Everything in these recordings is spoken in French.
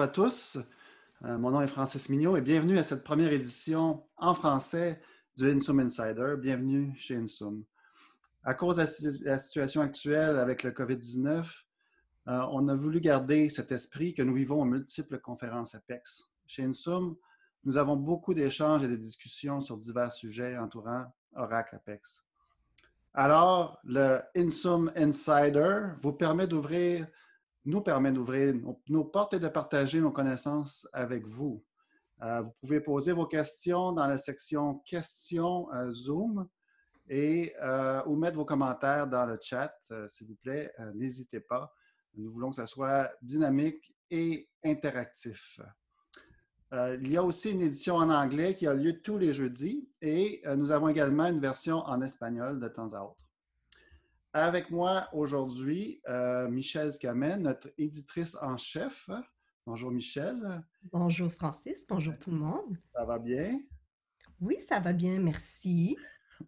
à tous. Mon nom est Francis Mignot et bienvenue à cette première édition en français du Insum Insider. Bienvenue chez Insum. À cause de la situation actuelle avec le COVID-19, on a voulu garder cet esprit que nous vivons en multiples conférences APEX. Chez Insum, nous avons beaucoup d'échanges et de discussions sur divers sujets entourant Oracle APEX. Alors, le Insum Insider nous permet d'ouvrir nos portes et de partager nos connaissances avec vous. Vous pouvez poser vos questions dans la section questions Zoom ou mettre vos commentaires dans le chat, s'il vous plaît. N'hésitez pas. Nous voulons que ce soit dynamique et interactif. Il y a aussi une édition en anglais qui a lieu tous les jeudis et nous avons également une version en espagnol de temps à autre. Avec moi aujourd'hui, Michèle Scamet, notre éditrice en chef. Bonjour Michèle. Bonjour Francis, bonjour tout le monde. Ça va bien? Oui, ça va bien, merci.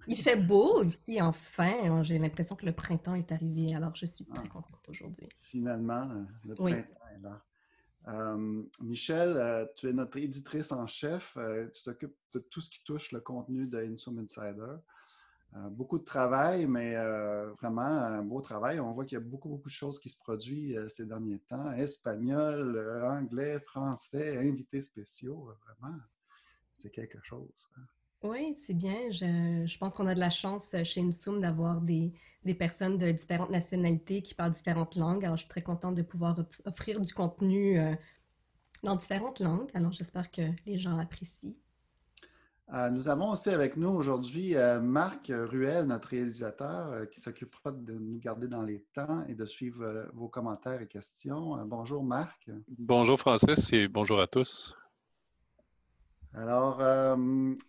Il fait beau ici, enfin. J'ai l'impression que le printemps est arrivé, alors je suis très Ah, contente aujourd'hui. finalement, le Oui, printemps est là. Michèle, tu es notre éditrice en chef. Tu t'occupes de tout ce qui touche le contenu de Insum Insider. Beaucoup de travail, mais vraiment un beau travail. On voit qu'il y a beaucoup de choses qui se produisent ces derniers temps. Espagnol, anglais, français, invités spéciaux. Vraiment, c'est quelque chose. oui, c'est bien. Je pense qu'on a de la chance chez Insum d'avoir des personnes de différentes nationalités qui parlent différentes langues. Alors, je suis très contente de pouvoir offrir du contenu dans différentes langues. Alors, j'espère que les gens apprécient. Nous avons aussi avec nous aujourd'hui Marc Ruel, notre réalisateur, qui s'occupera de nous garder dans les temps et de suivre vos commentaires et questions. Bonjour Marc. Bonjour Francis et bonjour à tous. Alors,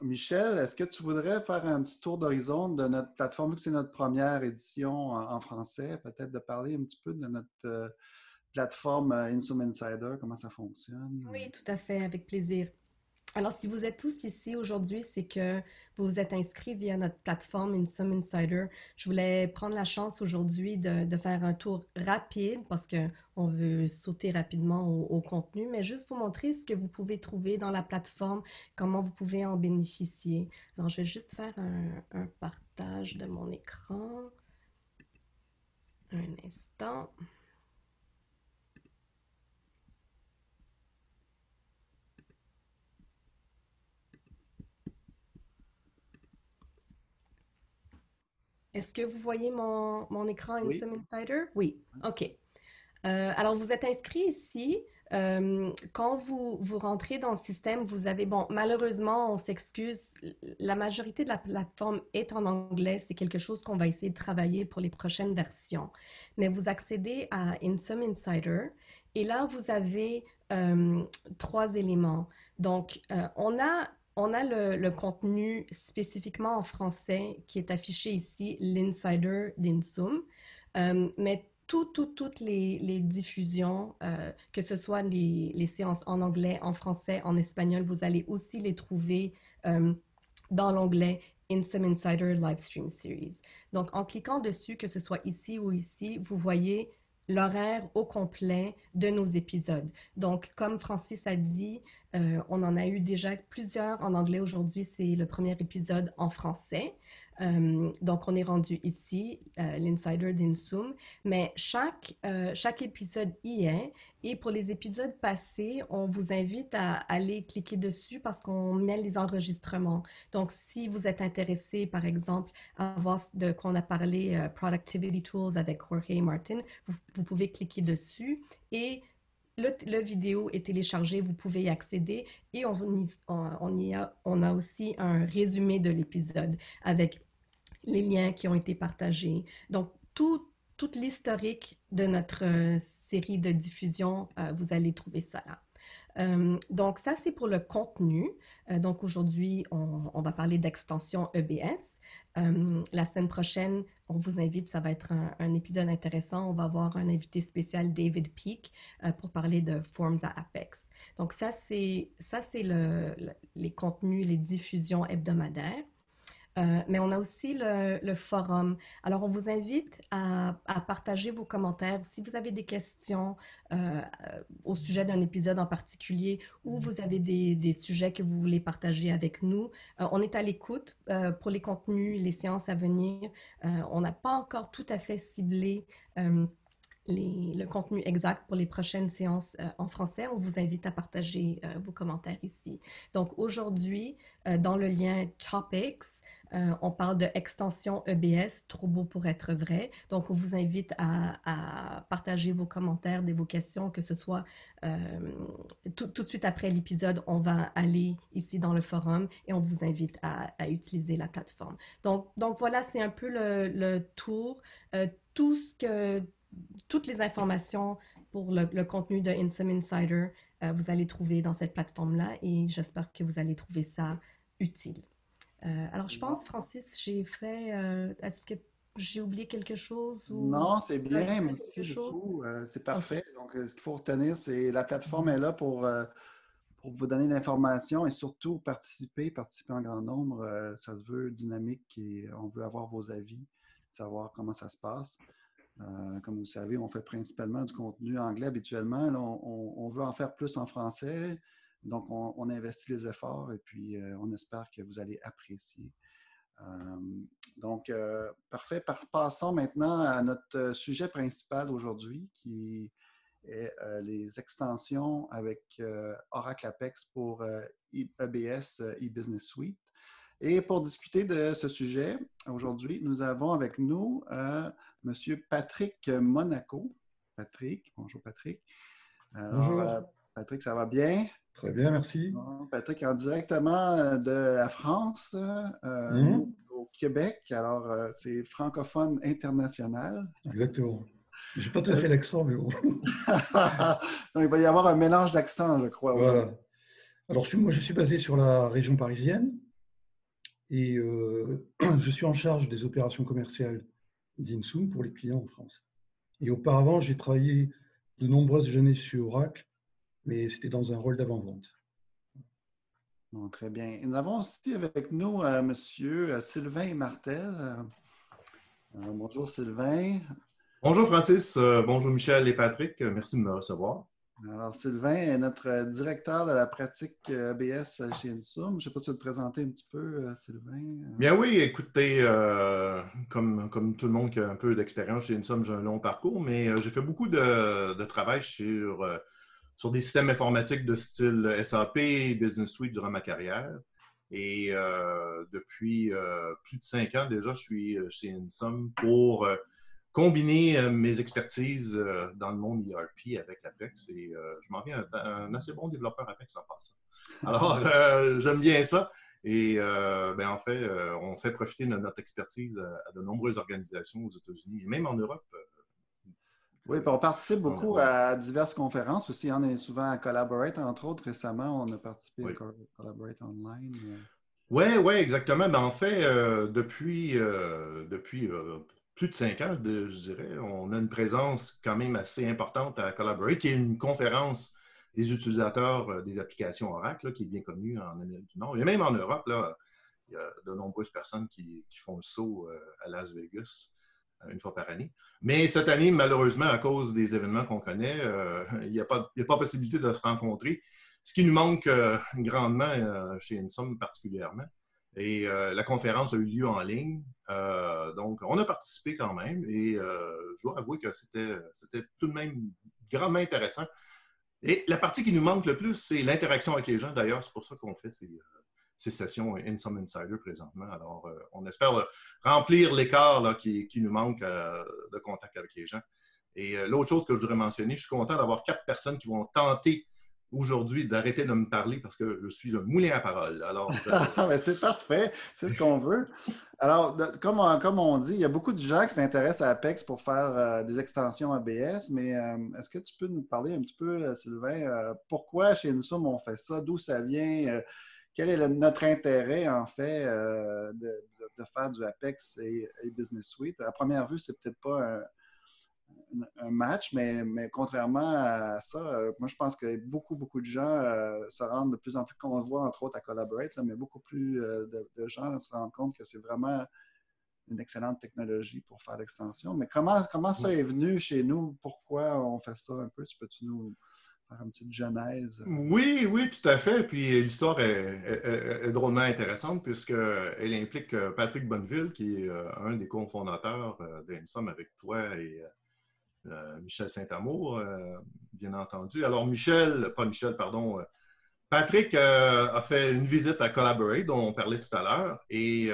Michel, est-ce que tu voudrais faire un petit tour d'horizon de notre plateforme, vu que c'est notre première édition en français, peut-être de parler un petit peu de notre plateforme Insum Insider, comment ça fonctionne? Oui, tout à fait, avec plaisir. Alors, si vous êtes tous ici aujourd'hui, c'est que vous vous êtes inscrits via notre plateforme Insum Insider. Je voulais prendre la chance aujourd'hui de faire un tour rapide parce qu'on veut sauter rapidement au contenu, mais juste vous montrer ce que vous pouvez trouver dans la plateforme, comment vous pouvez en bénéficier. Alors, je vais juste faire un partage de mon écran. Un instant. Est-ce que vous voyez mon écran Oui. Insum Insider? Oui, OK. Alors, vous êtes inscrit ici. Quand vous rentrez dans le système, vous avez, bon, malheureusement, on s'excuse, la majorité de la plateforme est en anglais. C'est quelque chose qu'on va essayer de travailler pour les prochaines versions. Mais vous accédez à Insum Insider et là, vous avez trois éléments. Donc, on a le contenu spécifiquement en français qui est affiché ici, l'Insider d'Insum. Mais toutes les diffusions, que ce soit les séances en anglais, en français, en espagnol, vous allez aussi les trouver dans l'onglet Insum Insider Livestream Series. Donc, en cliquant dessus, que ce soit ici ou ici, vous voyez l'horaire au complet de nos épisodes. Donc, comme Francis a dit, on en a eu déjà plusieurs en anglais. Aujourd'hui, c'est le premier épisode en français. Donc, on est rendu ici, l'Insider d'Insum, mais chaque épisode y est. Et pour les épisodes passés, on vous invite à aller cliquer dessus parce qu'on met les enregistrements. Donc, si vous êtes intéressé, par exemple, à voir de quoi on a parlé, Productivity Tools avec Jorge Martin, vous pouvez cliquer dessus et le vidéo est téléchargé, vous pouvez y accéder et on a aussi un résumé de l'épisode avec les liens qui ont été partagés. Donc, tout l'historique de notre série de diffusion, vous allez trouver ça là. Donc, ça, c'est pour le contenu. Donc, aujourd'hui, on va parler d'extension EBS. La semaine prochaine, on vous invite, ça va être un épisode intéressant. On va avoir un invité spécial, David Peak, pour parler de Forms à Apex. Donc, ça, c'est les contenus, les diffusions hebdomadaires. Mais on a aussi le forum. Alors, on vous invite à partager vos commentaires. Si vous avez des questions au sujet d'un épisode en particulier ou vous avez des sujets que vous voulez partager avec nous, on est à l'écoute pour les contenus, les séances à venir. On n'a pas encore tout à fait ciblé le contenu exact pour les prochaines séances en français. On vous invite à partager vos commentaires ici. Donc aujourd'hui, dans le lien Topics, on parle de extension EBS, trop beau pour être vrai. Donc on vous invite à partager vos commentaires, vos questions, que ce soit tout de suite après l'épisode, on va aller ici dans le forum et on vous invite à utiliser la plateforme. Donc voilà, c'est un peu le tour. Tout ce que toutes les informations pour le contenu de Insome Insider, vous allez trouver dans cette plateforme-là et j'espère que vous allez trouver ça utile. Alors, je pense, Francis, j'ai fait... est-ce que j'ai oublié quelque chose ou Non, c'est bien, ajouté merci quelque chose? beaucoup. C'est OK. parfait. Donc, ce qu'il faut retenir, c'est la plateforme est là pour vous donner l'information et surtout participer en grand nombre. Ça se veut dynamique et on veut avoir vos avis, savoir comment ça se passe. Comme vous savez, on fait principalement du contenu anglais habituellement. Là, on veut en faire plus en français. Donc, on investit les efforts et puis on espère que vous allez apprécier. Donc, parfait. Passons maintenant à notre sujet principal aujourd'hui qui est les extensions avec Oracle Apex pour EBS e-Business Suite. Et pour discuter de ce sujet, aujourd'hui, nous avons avec nous M. Patrick Monaco. Patrick, bonjour Patrick. Alors, Bonjour, Patrick, ça va bien? très bien, merci. Patrick, directement de la France, Mhm, nous, au Québec. Alors, c'est francophone international. exactement. Je n'ai pas tout à fait l'accent, mais bon. Donc, il va y avoir un mélange d'accents, je crois, aujourd'hui. Voilà. Alors, moi, je suis basé sur la région parisienne et je suis en charge des opérations commerciales d'Insoom pour les clients en France. Et auparavant, j'ai travaillé de nombreuses années chez Oracle, mais c'était dans un rôle d'avant-vente. Bon, très bien. Et nous avons aussi avec nous M. Sylvain Martel. Bonjour Sylvain. Bonjour Francis, bonjour Michel et Patrick, merci de me recevoir. Alors Sylvain est notre directeur de la pratique ABS chez Insum. Je ne sais pas si tu veux te présenter un petit peu, Sylvain. Bien oui, écoutez, comme tout le monde qui a un peu d'expérience chez Insum, j'ai un long parcours, mais j'ai fait beaucoup de travail sur des systèmes informatiques de style SAP, Business Suite durant ma carrière. Et depuis plus de 5 ans déjà, je suis chez Insum pour combiner mes expertises dans le monde ERP avec Apex et je m'en viens un assez bon développeur Apex en passant. Alors, j'aime bien ça. Et en fait, on fait profiter de notre expertise à de nombreuses organisations aux États-Unis et même en Europe. Oui, puis on participe beaucoup à diverses conférences aussi. On est souvent à Collaborate, entre autres. Récemment, on a participé à Collaborate Online. Oui, exactement. En fait, depuis plus de 5 ans, je dirais, on a une présence quand même assez importante à Collaborate, qui est une conférence des utilisateurs des applications Oracle, là, qui est bien connue en Amérique du Nord. Et même en Europe, là, il y a de nombreuses personnes qui font le saut à Las Vegas une fois par année. Mais cette année, malheureusement, à cause des événements qu'on connaît, il n'y a pas possibilité de se rencontrer, ce qui nous manque grandement chez Insum particulièrement. Et la conférence a eu lieu en ligne. Donc, on a participé quand même et je dois avouer que c'était tout de même grandement intéressant. Et la partie qui nous manque le plus, c'est l'interaction avec les gens. D'ailleurs, c'est pour ça qu'on fait ces sessions Insome Insider présentement. Alors, on espère remplir l'écart là, qui nous manque de contact avec les gens. Et l'autre chose que je voudrais mentionner, je suis content d'avoir 4 personnes qui vont tenter aujourd'hui d'arrêter de me parler parce que je suis un moulin à parole. Alors, c'est parfait, c'est ce qu'on veut. Alors, comme on dit, il y a beaucoup de gens qui s'intéressent à Apex pour faire des extensions ABS, mais est-ce que tu peux nous parler un petit peu, Sylvain, pourquoi chez Insum on fait ça, d'où ça vient, quel est notre intérêt en fait de faire du Apex et Business Suite? À première vue, c'est peut-être pas un match, mais contrairement à ça, moi, je pense que beaucoup de gens se rendent de plus en plus, qu'on le voit entre autres à Collaborate, là, mais beaucoup plus de gens se rendent compte que c'est vraiment une excellente technologie pour faire l'extension. Mais comment ça est venu chez nous? Pourquoi on fait ça un peu? Peux-tu nous faire une petite genèse? Oui, oui, tout à fait. Puis l'histoire est drôlement intéressante puisqu'elle implique Patrick Bonneville, qui est un des cofondateurs d'Ensom avec toi et Michel Saint-Amour, bien entendu. Alors, Patrick a fait une visite à Collaborate, dont on parlait tout à l'heure, et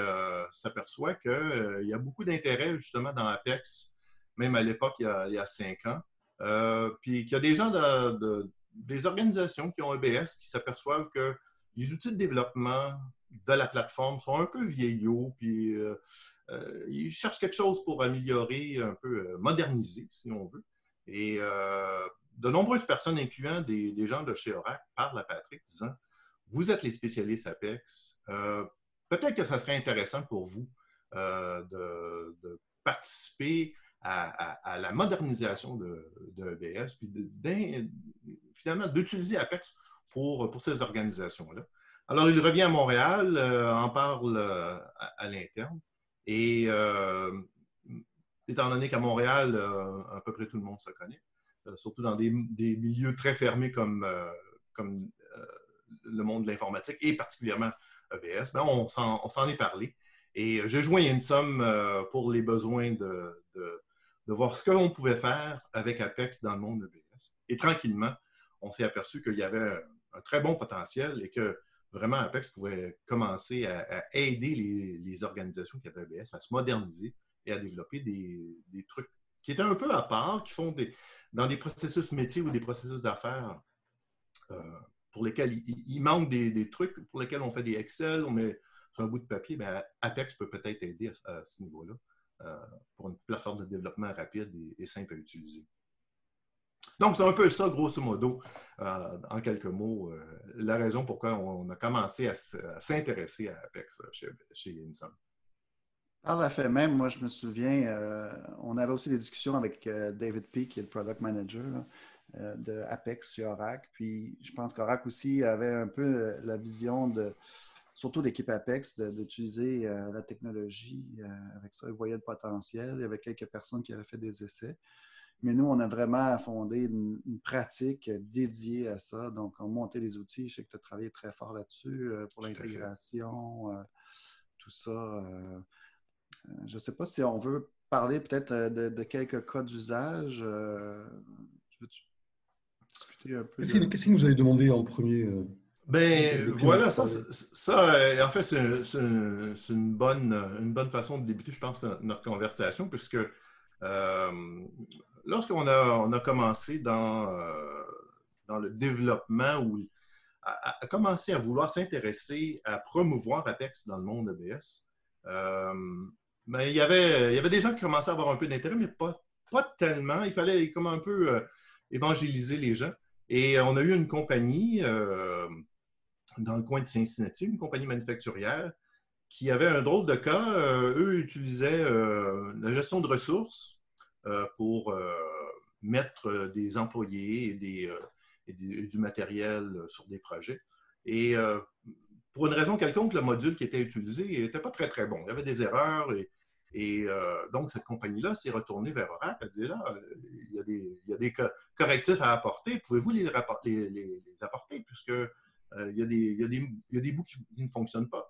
s'aperçoit qu'il y a beaucoup d'intérêt justement dans Apex, même à l'époque, il y a 5 ans. Puis qu'il y a des gens des organisations qui ont EBS qui s'aperçoivent que les outils de développement de la plateforme sont un peu vieillots, puis ils cherchent quelque chose pour améliorer, un peu moderniser, si on veut. Et de nombreuses personnes, incluant des gens de chez Oracle, parlent à Patrick disant « Vous êtes les spécialistes Apex. Peut-être que ça serait intéressant pour vous de participer à la modernisation de EBS, puis finalement d'utiliser Apex pour ces organisations-là. » Alors, il revient à Montréal, en parle à l'interne, et étant donné qu'à Montréal, à peu près tout le monde se connaît, surtout dans des milieux très fermés comme le monde de l'informatique et particulièrement EBS, ben on s'en est parlé. Et j'ai joint Ensom pour les besoins de voir ce qu'on pouvait faire avec Apex dans le monde EBS. Et tranquillement, on s'est aperçu qu'il y avait un très bon potentiel et que vraiment Apex pouvait commencer à aider les organisations qui avaient EBS à se moderniser et à développer des trucs qui étaient un peu à part, qui font dans des processus métiers ou des processus d'affaires pour lesquels il manque des trucs pour lesquels on fait des Excel, on met sur un bout de papier. Bien, Apex peut peut-être aider à ce niveau-là pour une plateforme de développement rapide et simple à utiliser. Donc, c'est un peu ça, grosso modo, en quelques mots, la raison pourquoi on a commencé à s'intéresser à Apex chez Ensom. Par la fait même, moi, je me souviens, on avait aussi des discussions avec David P., qui est le Product Manager de Apex chez Oracle. Puis, je pense qu'Oracle aussi avait un peu la vision surtout l'équipe Apex, d'utiliser la technologie avec ça. Ils voyaient le potentiel. Il y avait quelques personnes qui avaient fait des essais. Mais nous, on a vraiment fondé une pratique dédiée à ça. Donc, on montait les outils. Je sais que tu as travaillé très fort là-dessus pour l'intégration, tout ça. Je ne sais pas si on veut parler peut-être de quelques cas d'usage. Veux-tu discuter un peu de... Qu'est-ce que vous avez demandé en premier? Ben voilà, ça en fait, c'est une bonne façon de débuter, je pense, notre conversation, puisque lorsqu'on a commencé dans le développement ou à commencer à vouloir s'intéresser à promouvoir Apex dans le monde EBS, ben, il y avait des gens qui commençaient à avoir un peu d'intérêt, mais pas tellement. Il fallait comme un peu évangéliser les gens. Et on a eu une compagnie dans le coin de Cincinnati, une compagnie manufacturière, qui avait un drôle de cas. Eux utilisaient la gestion de ressources pour mettre des employés et du matériel sur des projets. Et pour une raison quelconque, le module qui était utilisé n'était pas très, très bon. Il y avait des erreurs et donc cette compagnie-là s'est retournée vers Oracle. Elle dit là, il y a des correctifs à apporter. Pouvez-vous les apporter puisque il y a des bouts qui ne fonctionnent pas.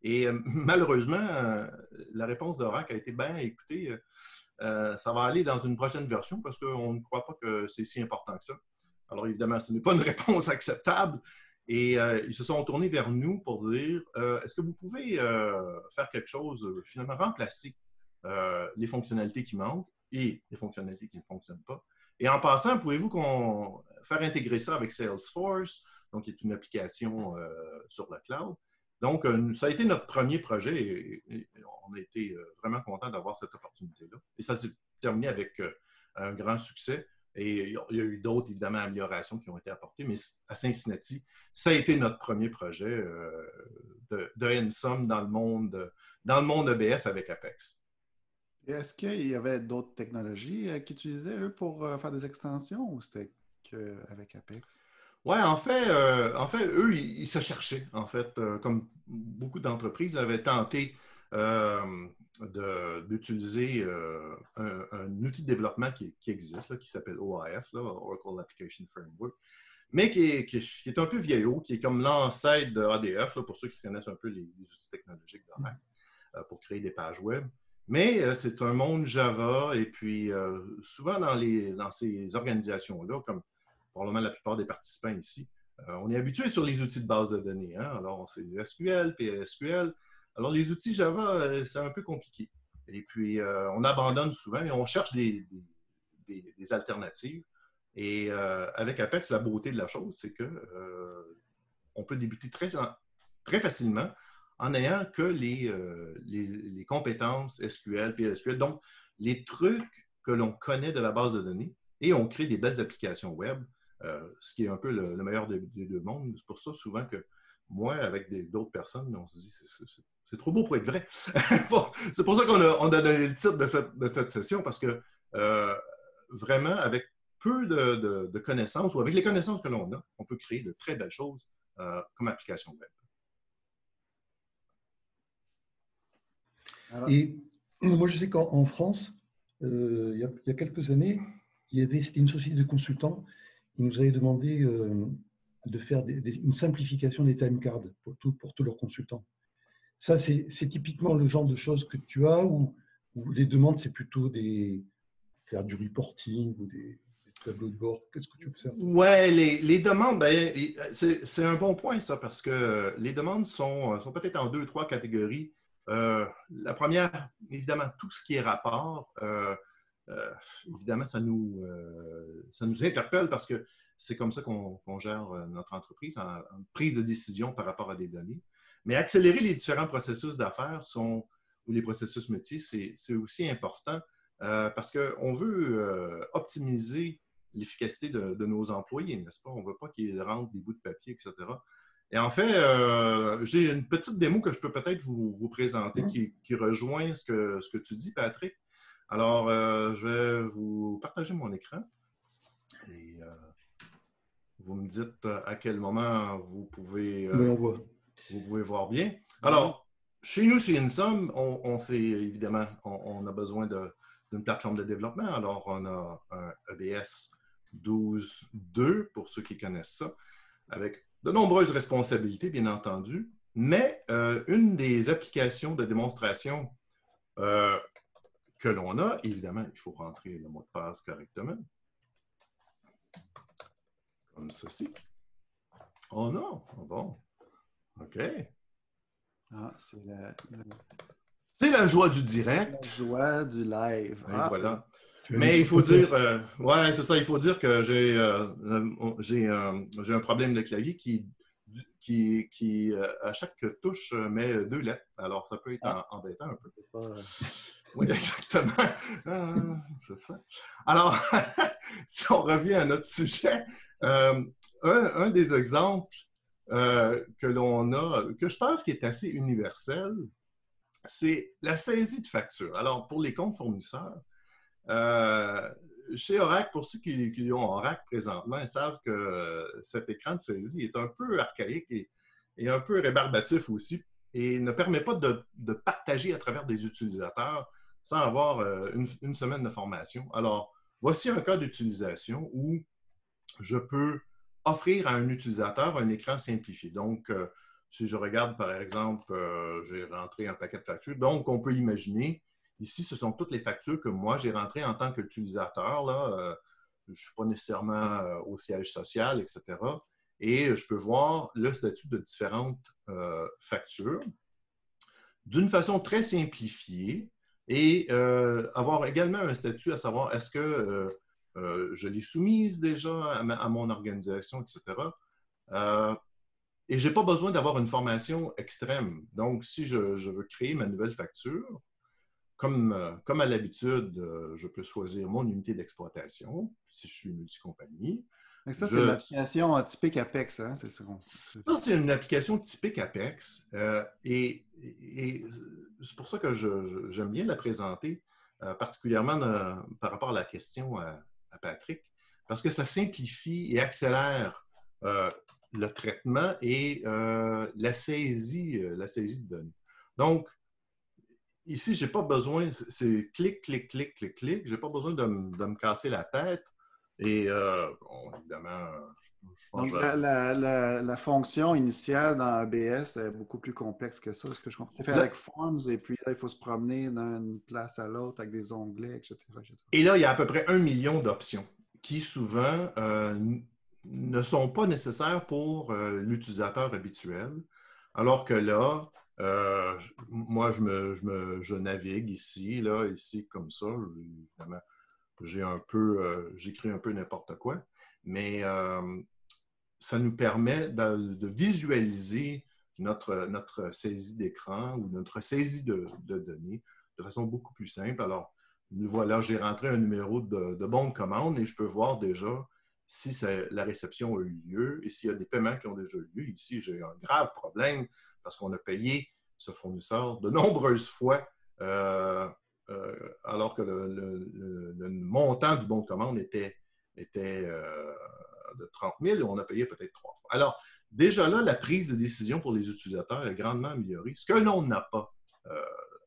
Et malheureusement, la réponse d'Oracle a été bien, écoutez, ça va aller dans une prochaine version parce qu'on ne croit pas que c'est si important que ça. Alors évidemment, ce n'est pas une réponse acceptable. Et ils se sont tournés vers nous pour dire est-ce que vous pouvez faire quelque chose, finalement remplacer les fonctionnalités qui manquent et les fonctionnalités qui ne fonctionnent pas. Et en passant, pouvez-vous faire intégrer ça avec Salesforce, donc qui est une application sur le cloud. Donc, ça a été notre premier projet et on a été vraiment contents d'avoir cette opportunité-là. Et ça s'est terminé avec un grand succès. Et il y a eu d'autres, évidemment, améliorations qui ont été apportées, mais à Cincinnati, ça a été notre premier projet de Ensom dans le monde EBS avec Apex. Et est-ce qu'il y avait d'autres technologies qu'ils utilisaient, eux, pour faire des extensions ou c'était qu'avec Apex? Oui, en fait, eux, ils se cherchaient, en fait, comme beaucoup d'entreprises avaient tenté d'utiliser un outil de développement qui existe, là, qui s'appelle OAF, là, Oracle Application Framework, mais qui est un peu vieillot, qui est comme l'ancêtre de ADF, là, pour ceux qui connaissent un peu les outils technologiques d'Oracle, pour créer des pages web. Mais c'est un monde Java, et puis souvent dans ces organisations-là, comme probablement la plupart des participants ici, on est habitué sur les outils de base de données. Hein? Alors, c'est du SQL, PLSQL. Alors, les outils Java, c'est un peu compliqué. Et puis, on abandonne souvent et on cherche des alternatives. Et avec Apex, la beauté de la chose, c'est que on peut débuter très facilement en n'ayant que les compétences SQL, PLSQL, donc les trucs que l'on connaît de la base de données, et on crée des belles applications web, ce qui est un peu le meilleur des deux mondes. C'est pour ça souvent que moi, avec d'autres personnes, on se dit c'est trop beau pour être vrai. C'est pour ça qu'on a donné le titre de cette session, parce que vraiment, avec peu de connaissances, ou avec les connaissances que l'on a, on peut créer de très belles choses comme application web. Alors, et moi, je sais qu'en France, il y a quelques années, c'était une société de consultants. Ils nous avaient demandé de faire une simplification des time cards pour tous leurs consultants. Ça, c'est typiquement le genre de choses que tu as, où les demandes, c'est plutôt faire du reporting ou des tableaux de bord. Qu'est-ce que tu observes? Oui, les demandes, c'est un bon point, ça, parce que les demandes sont peut-être en 2-3 catégories. La première, évidemment, tout ce qui est rapport, évidemment, ça nous interpelle parce que c'est comme ça qu'on gère notre entreprise en prise de décision par rapport à des données. Mais accélérer les différents processus d'affaires ou les processus métiers, c'est aussi important parce qu'on veut optimiser l'efficacité de nos employés, n'est-ce pas? On ne veut pas qu'ils rentrent des bouts de papier, etc. Et en fait, j'ai une petite démo que je peux peut-être vous présenter qui rejoint ce que tu dis, Patrick. Alors, je vais vous partager mon écran et vous me dites à quel moment vous pouvez, vous pouvez voir bien. Alors, chez nous, chez InSum, on sait évidemment, on a besoin d'une plateforme de développement. Alors, on a un EBS 12.2 pour ceux qui connaissent ça, avec de nombreuses responsabilités, bien entendu, mais une des applications de démonstration que l'on a, évidemment, il faut rentrer le mot de passe correctement, comme ceci. Oh non, bon, OK. Ah, c'est la joie du direct. La joie du live. Et voilà. Mais il faut dire, ouais, c'est ça, il faut dire que j'ai un problème de clavier qui à chaque touche, met 2 lettres. Alors, ça peut être embêtant un peu. Oui, exactement. C'est ça. Alors, si on revient à notre sujet, un des exemples que l'on a, que je pense qui est assez universel, c'est la saisie de factures. Alors, pour les comptes fournisseurs, chez Oracle, pour ceux qui ont Oracle présentement, ils savent que cet écran de saisie est un peu archaïque et un peu rébarbatif aussi et ne permet pas de partager à travers des utilisateurs sans avoir une semaine de formation. Alors, voici un cas d'utilisation où je peux offrir à un utilisateur un écran simplifié. Donc, si je regarde, par exemple, j'ai rentré un paquet de factures. Donc, on peut imaginer, ici, ce sont toutes les factures que moi, j'ai rentrées en tant qu'utilisateur. Je ne suis pas nécessairement au siège social, etc. Et je peux voir le statut de différentes factures d'une façon très simplifiée et avoir également un statut à savoir est-ce que je l'ai soumise déjà à mon organisation, etc. Et je n'ai pas besoin d'avoir une formation extrême. Donc, si je veux créer ma nouvelle facture, comme à l'habitude, je peux choisir mon unité d'exploitation, si je suis une multicompagnie. Ça, c'est une application typique Apex, hein? Ça, c'est une application typique Apex. Et c'est pour ça que j'aime bien la présenter, particulièrement par rapport à la question à Patrick, parce que ça simplifie et accélère le traitement et la saisie de données. Donc, ici, je n'ai pas besoin, c'est clic, clic, clic, clic, clic. Je n'ai pas besoin de me casser la tête. Et bon, évidemment, je pense Donc, que la fonction initiale dans ABS est beaucoup plus complexe que ça. Ce que je comprends, c'est fait avec Forms et puis là, il faut se promener d'une place à l'autre avec des onglets, etc., etc. Et là, il y a à peu près 1 million d'options qui souvent ne sont pas nécessaires pour l'utilisateur habituel. Alors que là, moi, je navigue ici, comme ça. Évidemment, j'écris un peu n'importe quoi, mais ça nous permet de visualiser notre saisie d'écran ou notre saisie de données de façon beaucoup plus simple. Alors, voilà, j'ai rentré un numéro de bon de commande et je peux voir déjà si la réception a eu lieu et s'il y a des paiements qui ont déjà eu lieu. Ici, j'ai un grave problème parce qu'on a payé ce fournisseur de nombreuses fois alors que le montant du bon de commande était de 30 000 et on a payé peut-être 3 fois. Alors, déjà là, la prise de décision pour les utilisateurs est grandement améliorée, ce que l'on n'a pas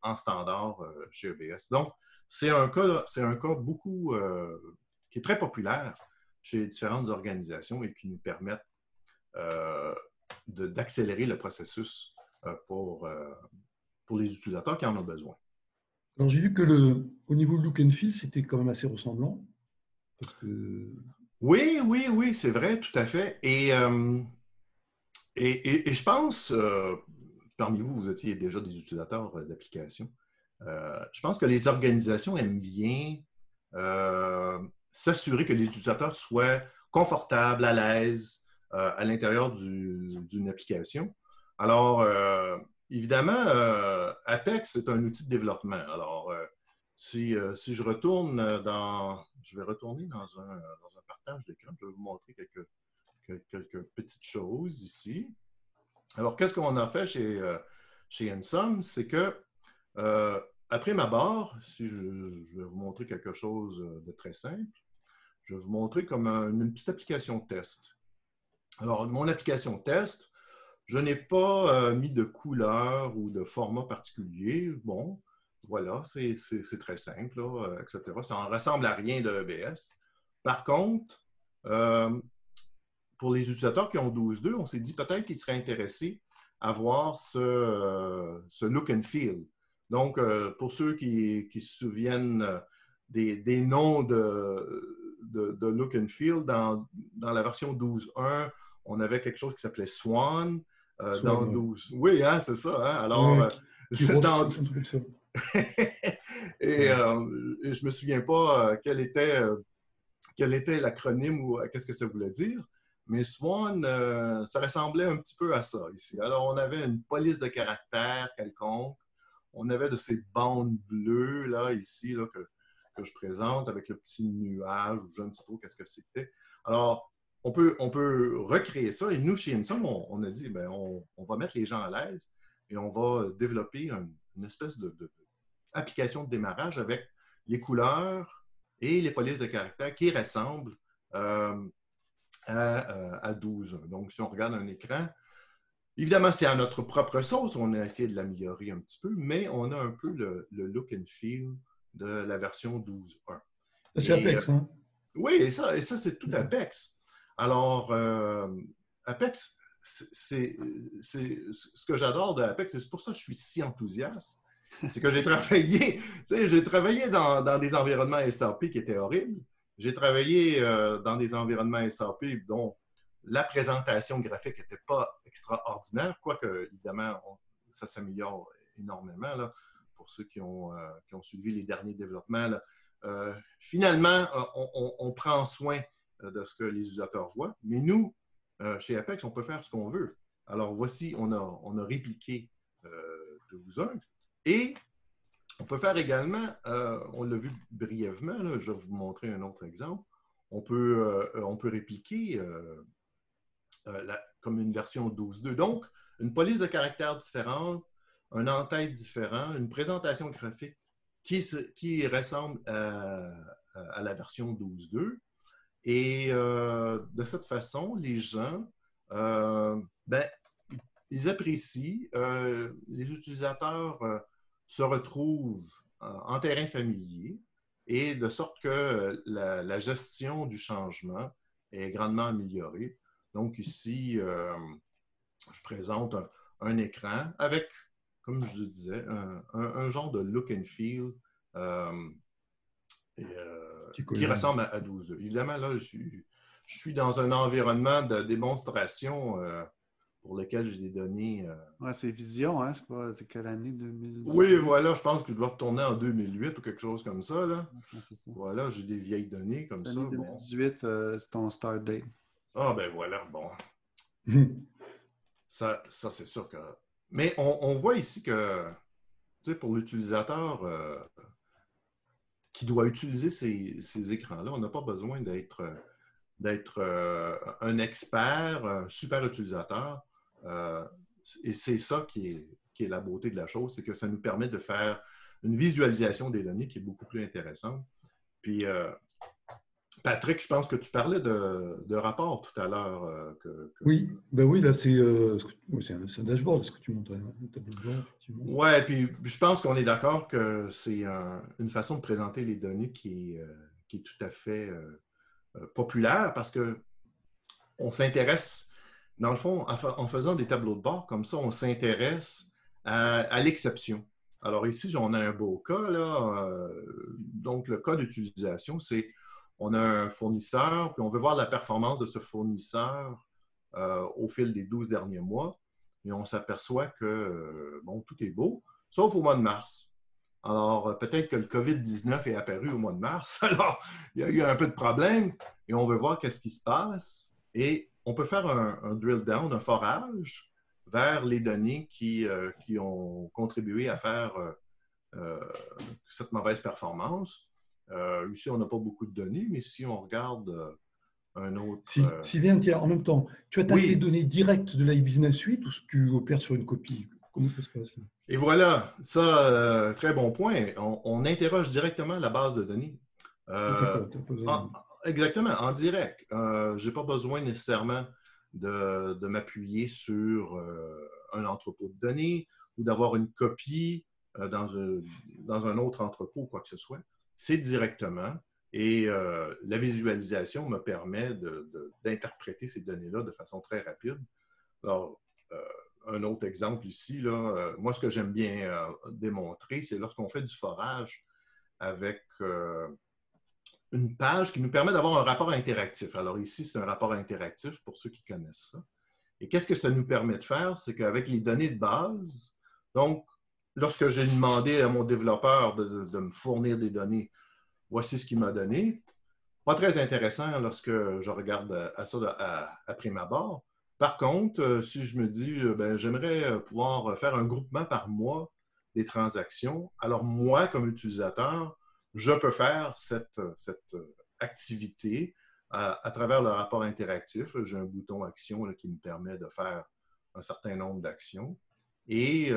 en standard chez EBS. Donc, c'est un cas beaucoup qui est très populaire chez différentes organisations et qui nous permettent d'accélérer le processus pour les utilisateurs qui en ont besoin. Alors, j'ai vu que au niveau look and feel, c'était quand même assez ressemblant. Parce que... Oui, c'est vrai, tout à fait. Et je pense, parmi vous, vous étiez déjà des utilisateurs d'applications. Je pense que les organisations aiment bien s'assurer que les utilisateurs soient confortables, à l'aise à l'intérieur d'une application. Alors, évidemment, Apex est un outil de développement. Alors, si je retourne je vais retourner dans un partage d'écran. Je vais vous montrer quelques petites choses ici. Alors, qu'est-ce qu'on a fait chez Ensom? C'est que après ma barre, si je vais vous montrer quelque chose de très simple, je vais vous montrer comme une petite application test. Alors, mon application test, je n'ai pas mis de couleur ou de format particulier. Bon, voilà, c'est très simple, là, etc. Ça ne ressemble à rien de EBS. Par contre, pour les utilisateurs qui ont 12.2, on s'est dit peut-être qu'ils seraient intéressés à voir ce look and feel. Donc, pour ceux qui se souviennent des noms de look and feel, dans la version 12.1, on avait quelque chose qui s'appelait Swan. Dans 12. Oui, hein, c'est ça. Hein? Alors, dans... et je ne me souviens pas quel était l'acronyme ou qu'est-ce que ça voulait dire. Mais Swan, ça ressemblait un petit peu à ça ici. Alors, on avait une police de caractères quelconque. On avait de ces bandes bleues, là, ici, là, que je présente avec le petit nuage, ou je ne sais pas qu'est-ce que c'était. Alors, on peut recréer ça. Et nous, chez Ensom, on a dit, bien, on va mettre les gens à l'aise et on va développer une espèce d'application de démarrage avec les couleurs et les polices de caractères qui ressemblent à 12. Donc, si on regarde un écran, évidemment, c'est à notre propre sauce. On a essayé de l'améliorer un petit peu, mais on a un peu le look and feel de la version 12.1. C'est Apex, hein? Oui, et ça c'est tout Apex. Alors, Apex, c'est ce que j'adore de Apex, c'est pour ça que je suis si enthousiaste. C'est que j'ai travaillé dans des environnements SAP qui étaient horribles. J'ai travaillé dans des environnements SAP dont la présentation graphique n'était pas extraordinaire, quoique, évidemment, ça s'améliore énormément là, pour ceux qui ont suivi les derniers développements. Là. Finalement, on prend soin de ce que les utilisateurs voient, mais nous, chez Apex, on peut faire ce qu'on veut. Alors, voici, on a répliqué 12.1 et on peut faire également, on l'a vu brièvement, là, je vais vous montrer un autre exemple, on peut répliquer comme une version 12.2. Donc, une police de caractères différente, un en-tête différent, une présentation graphique qui ressemble à la version 12.2. Et de cette façon, les gens, ils apprécient, les utilisateurs se retrouvent en terrain familier et de sorte que la gestion du changement est grandement améliorée. Donc ici, je présente un écran avec, comme je vous disais, un genre de look and feel qui ressemble à 12.2. Évidemment, là, je suis dans un environnement de démonstration pour lequel j'ai des données. Ouais, c'est Vision, hein? C'est quelle année? 2000? Oui, voilà, je pense que je dois retourner en 2008 ou quelque chose comme ça. Là. Voilà, j'ai des vieilles données comme ça. 2018, c'est ton start date. Ah, ben voilà, bon. Ça c'est sûr que... Mais on voit ici que, tu sais, pour l'utilisateur qui doit utiliser ces écrans-là, on n'a pas besoin d'être un expert, un super utilisateur. Et c'est ça qui est la beauté de la chose, c'est que ça nous permet de faire une visualisation des données qui est beaucoup plus intéressante. Puis, Patrick, je pense que tu parlais de rapport tout à l'heure. Oui, là, c'est un dashboard. Est-ce que tu montres un tableau de bord? Oui, puis je pense qu'on est d'accord que c'est une façon de présenter les données qui est tout à fait populaire parce qu'on s'intéresse, dans le fond, en faisant des tableaux de bord comme ça, on s'intéresse à l'exception. Alors ici, on a un beau cas, là. Donc, le cas d'utilisation, c'est on a un fournisseur, puis on veut voir la performance de ce fournisseur au fil des 12 derniers mois. Et on s'aperçoit que, tout est beau, sauf au mois de mars. Alors, peut-être que le COVID-19 est apparu au mois de mars. Alors, il y a eu un peu de problème et on veut voir qu'est-ce qui se passe. Et on peut faire un drill down, un forage vers les données qui ont contribué à faire cette mauvaise performance. Ici, on n'a pas beaucoup de données, mais si on regarde un autre... Sylvain, en même temps, tu attaques les données directes de l'iBusiness Suite ou tu opères sur une copie? Comment ça se passe? Et voilà, ça, très bon point. On interroge directement la base de données. Exactement, en direct. Je n'ai pas besoin nécessairement de m'appuyer sur un entrepôt de données ou d'avoir une copie dans un autre entrepôt ou quoi que ce soit. C'est directement. Et la visualisation me permet d'interpréter ces données-là de façon très rapide. Alors, un autre exemple ici, là, moi, ce que j'aime bien démontrer, c'est lorsqu'on fait du forage avec une page qui nous permet d'avoir un rapport interactif. Alors ici, c'est un rapport interactif pour ceux qui connaissent ça. Et qu'est-ce que ça nous permet de faire? C'est qu'avec les données de base, donc, lorsque j'ai demandé à mon développeur de me fournir des données, voici ce qu'il m'a donné. Pas très intéressant lorsque je regarde à ça à prime abord. Par contre, si je me dis, j'aimerais pouvoir faire un groupement par mois des transactions, alors moi, comme utilisateur, je peux faire cette activité à travers le rapport interactif. J'ai un bouton Action là, qui me permet de faire un certain nombre d'actions et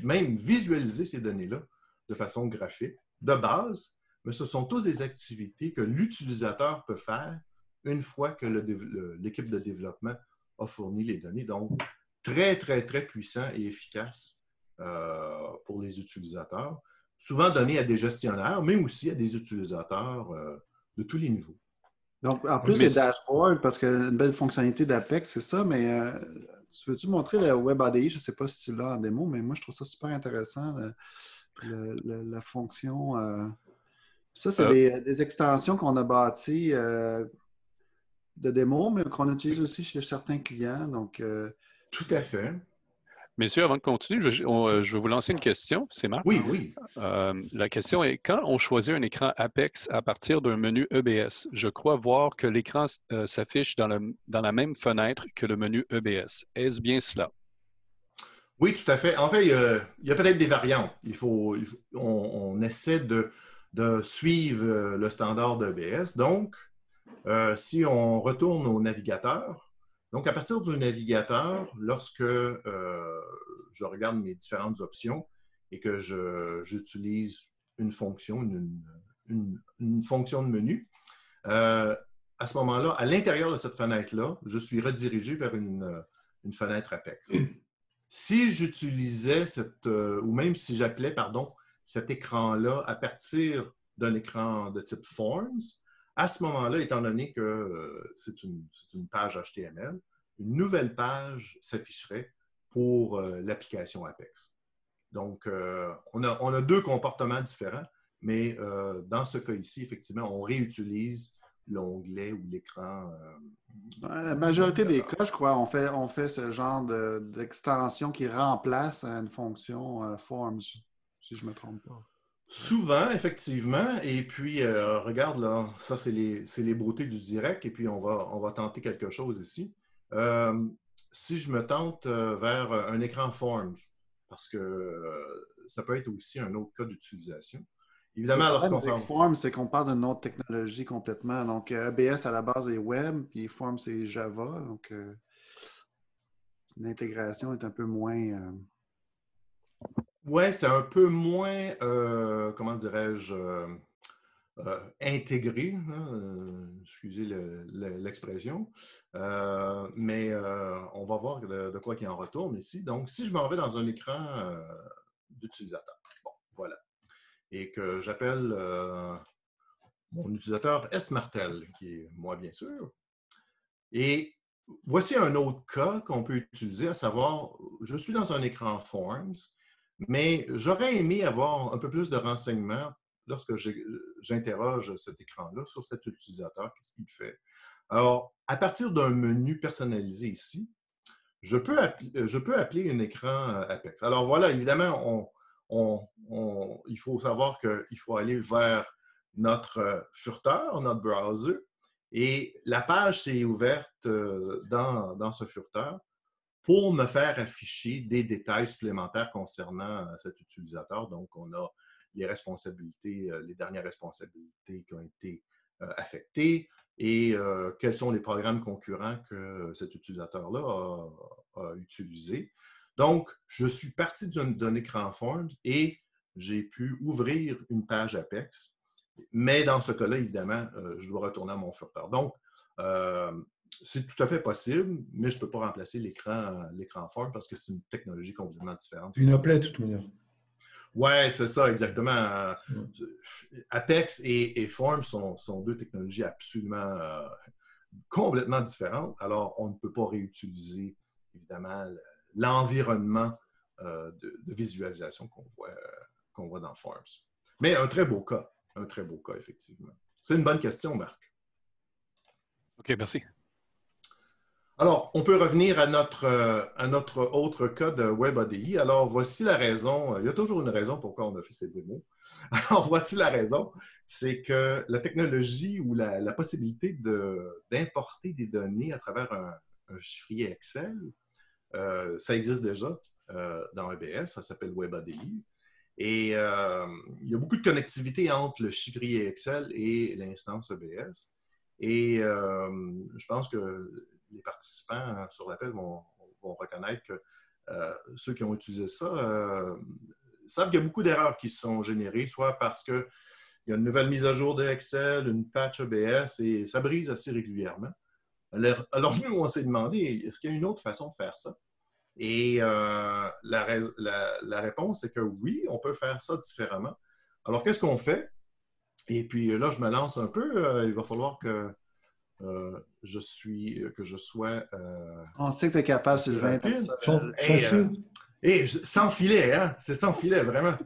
même visualiser ces données-là de façon graphique, de base, mais ce sont tous des activités que l'utilisateur peut faire une fois que l'équipe de développement a fourni les données. Donc, très, très, très puissant et efficace pour les utilisateurs. Souvent donné à des gestionnaires, mais aussi à des utilisateurs de tous les niveaux. Donc, en plus, c'est dashboard, parce qu'une belle fonctionnalité d'Apex, c'est ça, mais veux-tu montrer le Web ADI? Je ne sais pas si tu l'as en démo, mais moi, je trouve ça super intéressant, la fonction. Ça, c'est des extensions qu'on a bâties de démo, mais qu'on utilise aussi chez certains clients. Donc, tout à fait. Messieurs, avant de continuer, je vais vous lancer une question. C'est Marc. Oui, oui. La question est, quand on choisit un écran Apex à partir d'un menu EBS, je crois voir que l'écran s'affiche dans la même fenêtre que le menu EBS. Est-ce bien cela? Oui, tout à fait. En fait, il y a peut-être des variantes. On essaie de suivre le standard d'EBS. Donc, si on retourne au navigateur, donc, à partir du navigateur, lorsque je regarde mes différentes options, et que j'utilise une fonction, une fonction de menu, à ce moment-là, à l'intérieur de cette fenêtre-là, je suis redirigé vers une fenêtre Apex. Si j'utilisais ou même si j'appelais, pardon, cet écran-là à partir d'un écran de type Forms, à ce moment-là, étant donné que c'est une page HTML, une nouvelle page s'afficherait pour l'application Apex. Donc, on a deux comportements différents, mais dans ce cas ici, effectivement, on réutilise l'onglet ou l'écran. La majorité des cas, je crois, on fait ce genre d'extension qui remplace une fonction Forms, si je ne me trompe pas. Souvent, effectivement. Et puis, regarde là, ça, c'est les beautés du direct. Et puis, on va tenter quelque chose ici. Si je me tente vers un écran Forms, parce que ça peut être aussi un autre cas d'utilisation. Évidemment, lorsqu'on s'en... Forms, c'est qu'on parle d'une autre technologie complètement. Donc, EBS à la base est web, puis Forms c'est Java. Donc, l'intégration est un peu moins... Oui, c'est un peu moins, comment dirais-je, intégré, hein, excusez l'expression, mais on va voir de quoi il en retourne ici. Donc, si je m'en vais dans un écran d'utilisateur, bon, voilà, et que j'appelle mon utilisateur S-Martel, qui est moi, bien sûr, et voici un autre cas qu'on peut utiliser, à savoir, je suis dans un écran Forms, mais j'aurais aimé avoir un peu plus de renseignements lorsque j'interroge cet écran-là sur cet utilisateur, qu'est-ce qu'il fait. Alors, à partir d'un menu personnalisé ici, je peux appeler un écran Apex. Alors voilà, évidemment, il faut savoir qu'il faut aller vers notre furteur, notre browser, et la page s'est ouverte dans ce furteur pour me faire afficher des détails supplémentaires concernant cet utilisateur. Donc, on a les responsabilités, les dernières responsabilités qui ont été affectées et quels sont les programmes concurrents que cet utilisateur-là a utilisés. Donc, je suis parti d'un écran Forms et j'ai pu ouvrir une page Apex. Mais dans ce cas-là, évidemment, je dois retourner à mon furteur. Donc, c'est tout à fait possible, mais je ne peux pas remplacer l'écran Forms parce que c'est une technologie complètement différente. Une applet, de toute manière. Oui, c'est ça, exactement. Apex et Forms sont deux technologies absolument complètement différentes. Alors, on ne peut pas réutiliser, évidemment, l'environnement de visualisation qu'on voit dans Forms. Mais un très beau cas, effectivement. C'est une bonne question, Marc. OK, merci. Alors, on peut revenir à notre autre cas de WebADI. Alors, voici la raison. Il y a toujours une raison pourquoi on a fait ces démos. Alors, voici la raison. C'est que la technologie ou la possibilité d'importer des données à travers un chiffrier Excel, ça existe déjà dans EBS. Ça s'appelle WebADI. Et il y a beaucoup de connectivité entre le chiffrier Excel et l'instance EBS. Et je pense que les participants sur l'appel vont reconnaître que ceux qui ont utilisé ça savent qu'il y a beaucoup d'erreurs qui sont générées, soit parce qu'il y a une nouvelle mise à jour de Excel, une patch EBS, et ça brise assez régulièrement. Alors nous, on s'est demandé, est-ce qu'il y a une autre façon de faire ça? Et la réponse est que oui, on peut faire ça différemment. Alors, qu'est-ce qu'on fait? Et puis là, je me lance un peu. Il va falloir que je sois... On sait que tu es capable, Sylvain. Sans filet, hein? C'est sans filet, vraiment.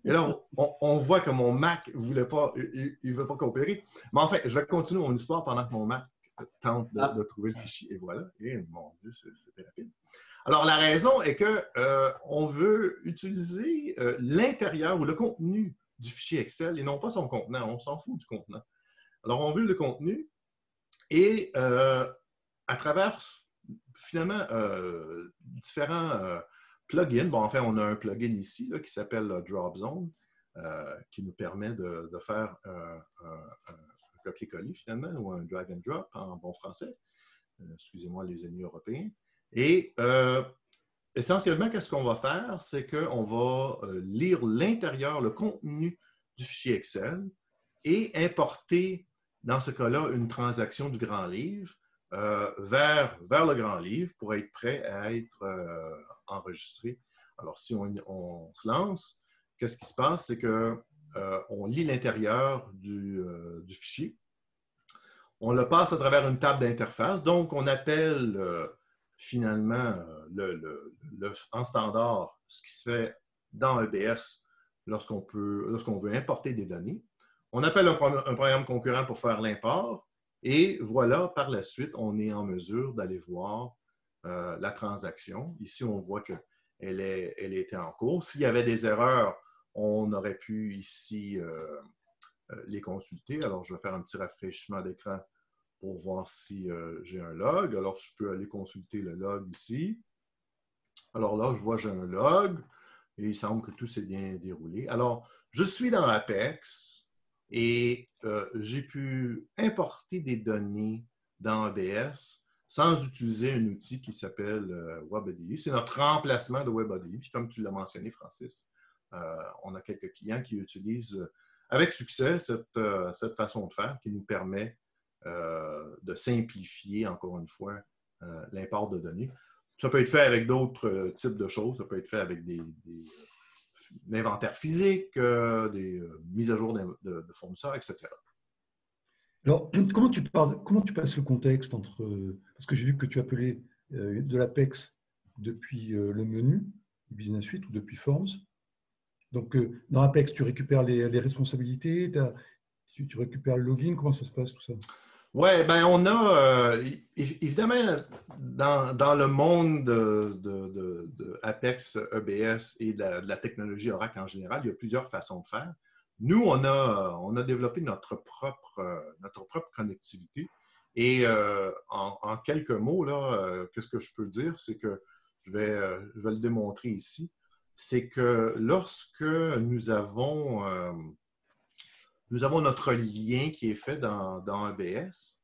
Et là, on voit que mon Mac ne veut pas coopérer. Mais en fait, je vais continuer mon histoire pendant que mon Mac tente de trouver le fichier. Et voilà. Et mon Dieu, c'était rapide. Alors, la raison est qu'on veut utiliser l'intérieur ou le contenu du fichier Excel et non pas son contenant. On s'en fout du contenant. Alors, on veut le contenu et à travers, finalement, différents plugins. Bon, enfin, on a un plugin ici là, qui s'appelle DropZone qui nous permet de faire un copier-coller, finalement, ou un drag and drop en bon français. Excusez-moi, les amis européens. Et essentiellement, qu'est-ce qu'on va faire? C'est qu'on va lire l'intérieur, le contenu du fichier Excel et importer, dans ce cas-là, une transaction du grand livre vers le grand livre pour être prêt à être enregistré. Alors, si on se lance, qu'est-ce qui se passe? C'est qu'on lit l'intérieur du fichier. On le passe à travers une table d'interface. Donc, on appelle finalement en standard ce qui se fait dans EBS lorsqu'on veut importer des données. On appelle un programme concurrent pour faire l'import. Et voilà, par la suite, on est en mesure d'aller voir la transaction. Ici, on voit qu'elle était en cours. S'il y avait des erreurs, on aurait pu ici les consulter. Alors, je vais faire un petit rafraîchissement d'écran pour voir si j'ai un log. Alors, je peux aller consulter le log ici. Alors là, je vois que j'ai un log et il semble que tout s'est bien déroulé. Alors, je suis dans Apex et j'ai pu importer des données dans EBS sans utiliser un outil qui s'appelle WebADI. C'est notre remplacement de WebADI. Puis comme tu l'as mentionné, Francis, on a quelques clients qui utilisent avec succès cette façon de faire qui nous permet de simplifier, encore une fois, l'import de données. Ça peut être fait avec d'autres types de choses. Ça peut être fait avec des inventaires physiques, des mises à jour de fournisseurs, etc. Alors, comment tu passes le contexte entre... parce que j'ai vu que tu appelais de l'Apex depuis le menu, Business Suite, ou depuis Forms. Donc, dans Apex, tu récupères les responsabilités, tu récupères le login. Comment ça se passe, tout ça? Oui, bien, on a, évidemment, dans le monde de Apex, EBS et de la technologie Oracle en général, il y a plusieurs façons de faire. Nous, on a développé notre propre connectivité. Et en quelques mots, qu'est-ce que je peux dire? C'est que je vais le démontrer ici. C'est que lorsque nous avons notre lien qui est fait dans EBS.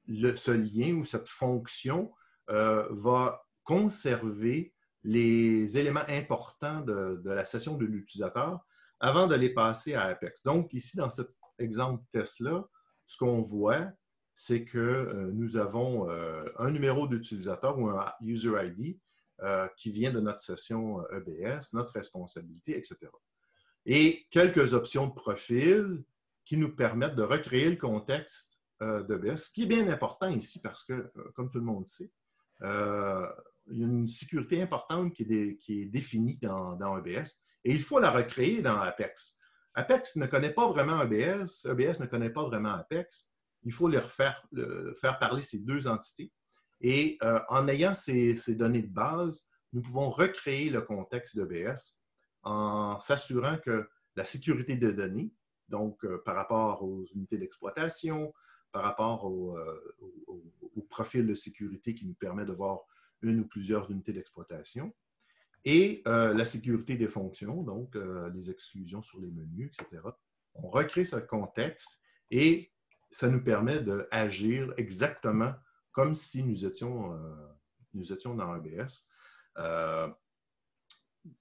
Ce lien ou cette fonction va conserver les éléments importants de la session de l'utilisateur avant de les passer à Apex. Donc, ici, dans cet exemple test-là, ce qu'on voit, c'est que nous avons un numéro d'utilisateur ou un user ID qui vient de notre session EBS, notre responsabilité, etc. Et quelques options de profil qui nous permettent de recréer le contexte d'EBS, ce qui est bien important ici parce que, comme tout le monde sait, il y a une sécurité importante qui est définie dans EBS et il faut la recréer dans Apex. Apex ne connaît pas vraiment EBS, EBS ne connaît pas vraiment Apex. Il faut faire parler ces deux entités. Et en ayant ces données de base, nous pouvons recréer le contexte d'EBS en s'assurant que la sécurité de données, donc par rapport aux unités d'exploitation, par rapport au profil de sécurité qui nous permet de voir une ou plusieurs unités d'exploitation, et la sécurité des fonctions, donc les exclusions sur les menus, etc. On recrée ce contexte et ça nous permet d'agir exactement comme si nous étions dans EBS.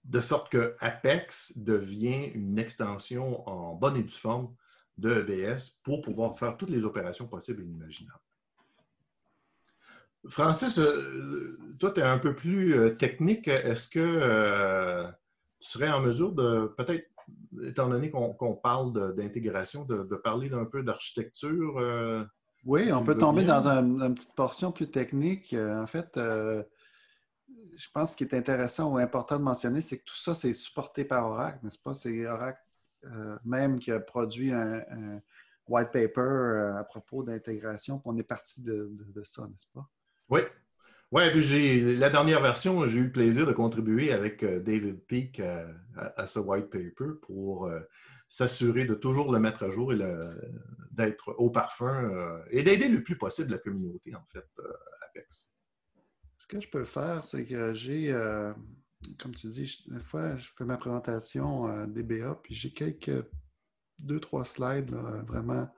De sorte que Apex devient une extension en bonne et due forme de EBS pour pouvoir faire toutes les opérations possibles et imaginables. Francis, toi, tu es un peu plus technique. Est-ce que tu serais en mesure de, peut-être, étant donné qu'on parle d'intégration, de parler un peu d'architecture? Oui, si on peut tomber dans une petite portion plus technique. En fait, je pense que ce qui est intéressant ou important de mentionner, c'est que tout ça, c'est supporté par Oracle, n'est-ce pas? C'est Oracle même qui a produit un white paper à propos d'intégration. On est parti de ça, n'est-ce pas? Oui. Oui, puis la dernière version, j'ai eu le plaisir de contribuer avec David Peake à ce white paper pour s'assurer de toujours le mettre à jour et d'être au parfum et d'aider le plus possible la communauté, en fait, Apex. Ce que je peux faire, c'est que j'ai, comme tu dis, des fois, je fais ma présentation DBA, puis j'ai 2-3 slides, là, vraiment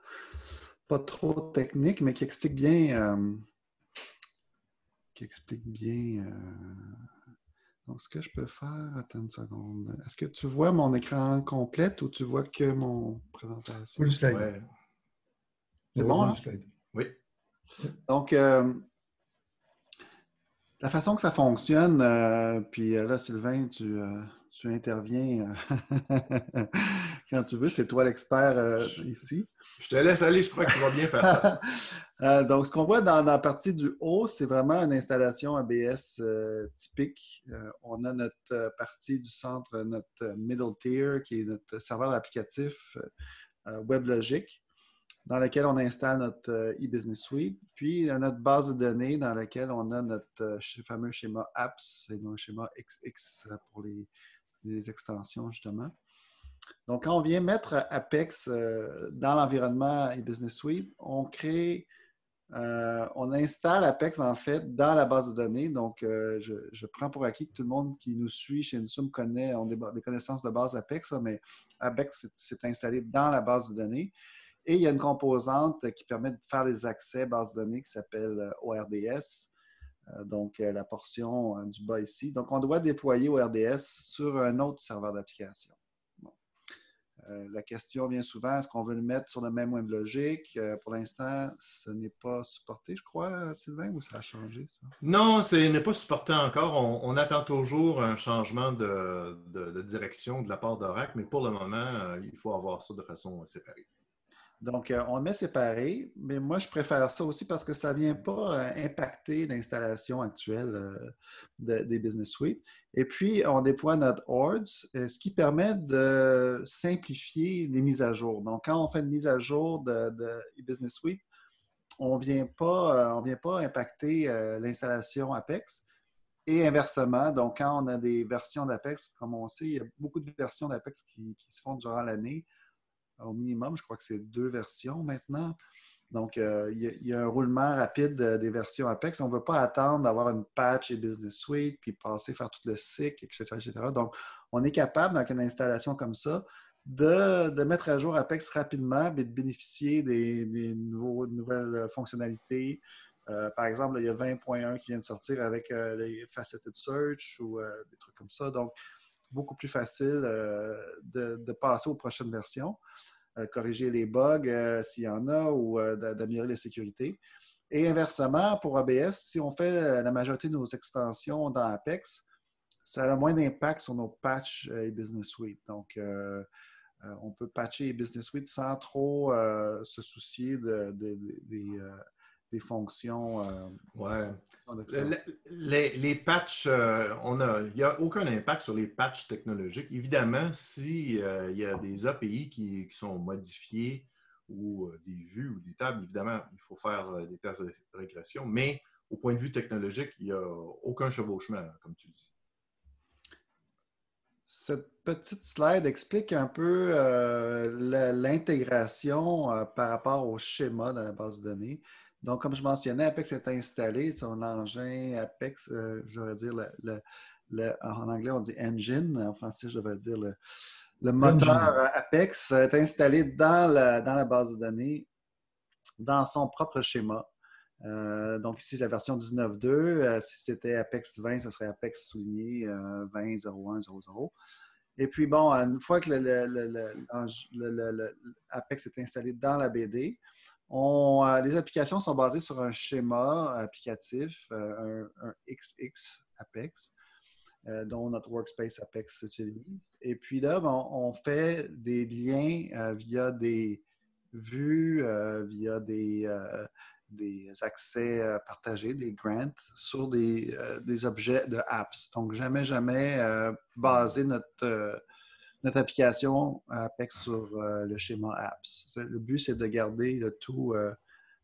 pas trop techniques, mais qui expliquent bien qui explique bien. Donc, ce que je peux faire, attends une seconde. Est-ce que tu vois mon écran complet ou tu vois que mon présentation? Le slide. Ouais. C'est On bon, voit hein? le slide. Oui. Donc, la façon que ça fonctionne, puis là, Sylvain, tu interviens quand tu veux. C'est toi l'expert ici. Je te laisse aller, je crois que tu vas bien faire ça. Donc, ce qu'on voit dans la partie du haut, c'est vraiment une installation ABS typique. On a notre partie du centre, notre middle tier, qui est notre serveur applicatif WebLogic, dans lequel on installe notre e-business suite, puis notre base de données dans laquelle on a notre fameux schéma apps et notre schéma XX pour les extensions, justement. Donc, quand on vient mettre Apex dans l'environnement e-business suite, on installe Apex, en fait, dans la base de données. Donc, je prends pour acquis que tout le monde qui nous suit chez Insum ont des connaissances de base Apex, mais Apex s'est installé dans la base de données. Et il y a une composante qui permet de faire les accès base de données qui s'appelle ORDS, donc la portion du bas ici. Donc, on doit déployer ORDS sur un autre serveur d'application. Bon. La question vient souvent, est-ce qu'on veut le mettre sur le même WebLogic? Pour l'instant, ce n'est pas supporté, je crois, Sylvain, ou ça a changé, ça? Non, ce n'est pas supporté encore. On attend toujours un changement de direction de la part d'Oracle, mais pour le moment, il faut avoir ça de façon séparée. Donc, on le met séparé, mais moi, je préfère ça aussi parce que ça ne vient pas impacter l'installation actuelle des Business Suite. Et puis, on déploie notre ORDS, ce qui permet de simplifier les mises à jour. Donc, quand on fait une mise à jour de Business Suite, on ne vient pas impacter l'installation Apex. Et inversement, donc quand on a des versions d'Apex, comme on sait, il y a beaucoup de versions d'Apex qui se font durant l'année. Au minimum, je crois que c'est 2 versions maintenant. Donc, il y a un roulement rapide des versions Apex. On ne veut pas attendre d'avoir une patch et Business Suite, puis faire tout le cycle, etc., etc. Donc, on est capable, avec une installation comme ça, de mettre à jour Apex rapidement et de bénéficier des nouvelles fonctionnalités. Par exemple, il y a 20.1 qui vient de sortir avec les Faceted Search ou des trucs comme ça. Donc, beaucoup plus facile de passer aux prochaines versions, corriger les bugs s'il y en a ou d'améliorer la sécurité. Et inversement, pour ABS, si on fait la majorité de nos extensions dans Apex, ça a moins d'impact sur nos patchs et Business Suite. Donc, on peut patcher Business Suite sans trop se soucier des fonctions. Ouais. Les patchs, il n'y a aucun impact sur les patchs technologiques. Évidemment, s'il y a des API qui sont modifiés ou des vues ou des tables, évidemment, il faut faire des tests de régression, mais au point de vue technologique, il n'y a aucun chevauchement, comme tu le dis. Cette petite slide explique un peu l'intégration par rapport au schéma dans la base de données. Donc, comme je mentionnais, Apex est installé sur l'engin Apex, je devrais dire, en anglais, on dit engine, en français, je devrais dire le moteur Apex est installé dans la base de données, dans son propre schéma. Donc, ici, la version 19.2. Si c'était Apex 20, ça serait Apex souligné 20.01.00. Et puis, bon, une fois que Apex est installé dans la BD, les applications sont basées sur un schéma applicatif, un XX Apex, dont notre Workspace Apex s'utilise. Et puis là, bon, on fait des liens via des vues, via des accès partagés, des grants, sur des objets de apps. Donc, jamais baser notre application Apex sur le schéma apps. Le but, c'est de garder le tout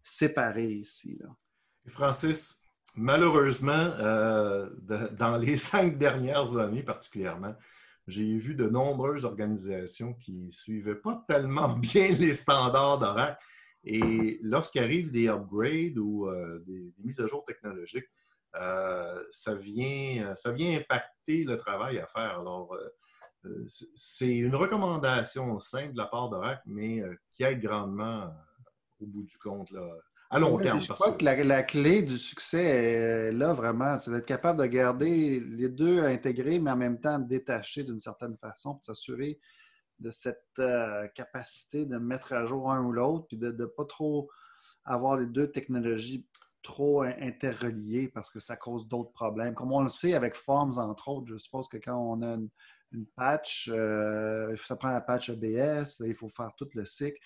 séparé ici, là. Francis, malheureusement, dans les 5 dernières années particulièrement, j'ai vu de nombreuses organisations qui ne suivaient pas tellement bien les standards d'Oracle. Et lorsqu'arrivent des upgrades ou des mises à jour technologiques, ça vient impacter le travail à faire. Alors, c'est une recommandation simple de la part d'Oracle, mais qui aide grandement au bout du compte là, à long Ouais, terme. je Parce crois que, que la clé du succès est là vraiment, c'est d'être capable de garder les deux intégrés, mais en même temps détachés d'une certaine façon pour s'assurer de cette capacité de mettre à jour un ou l'autre, puis de ne pas trop avoir les deux technologies trop interreliées parce que ça cause d'autres problèmes. Comme on le sait avec Forms, entre autres, je suppose que quand on a une patch, ça prend la patch EBS, il faut faire tout le cycle.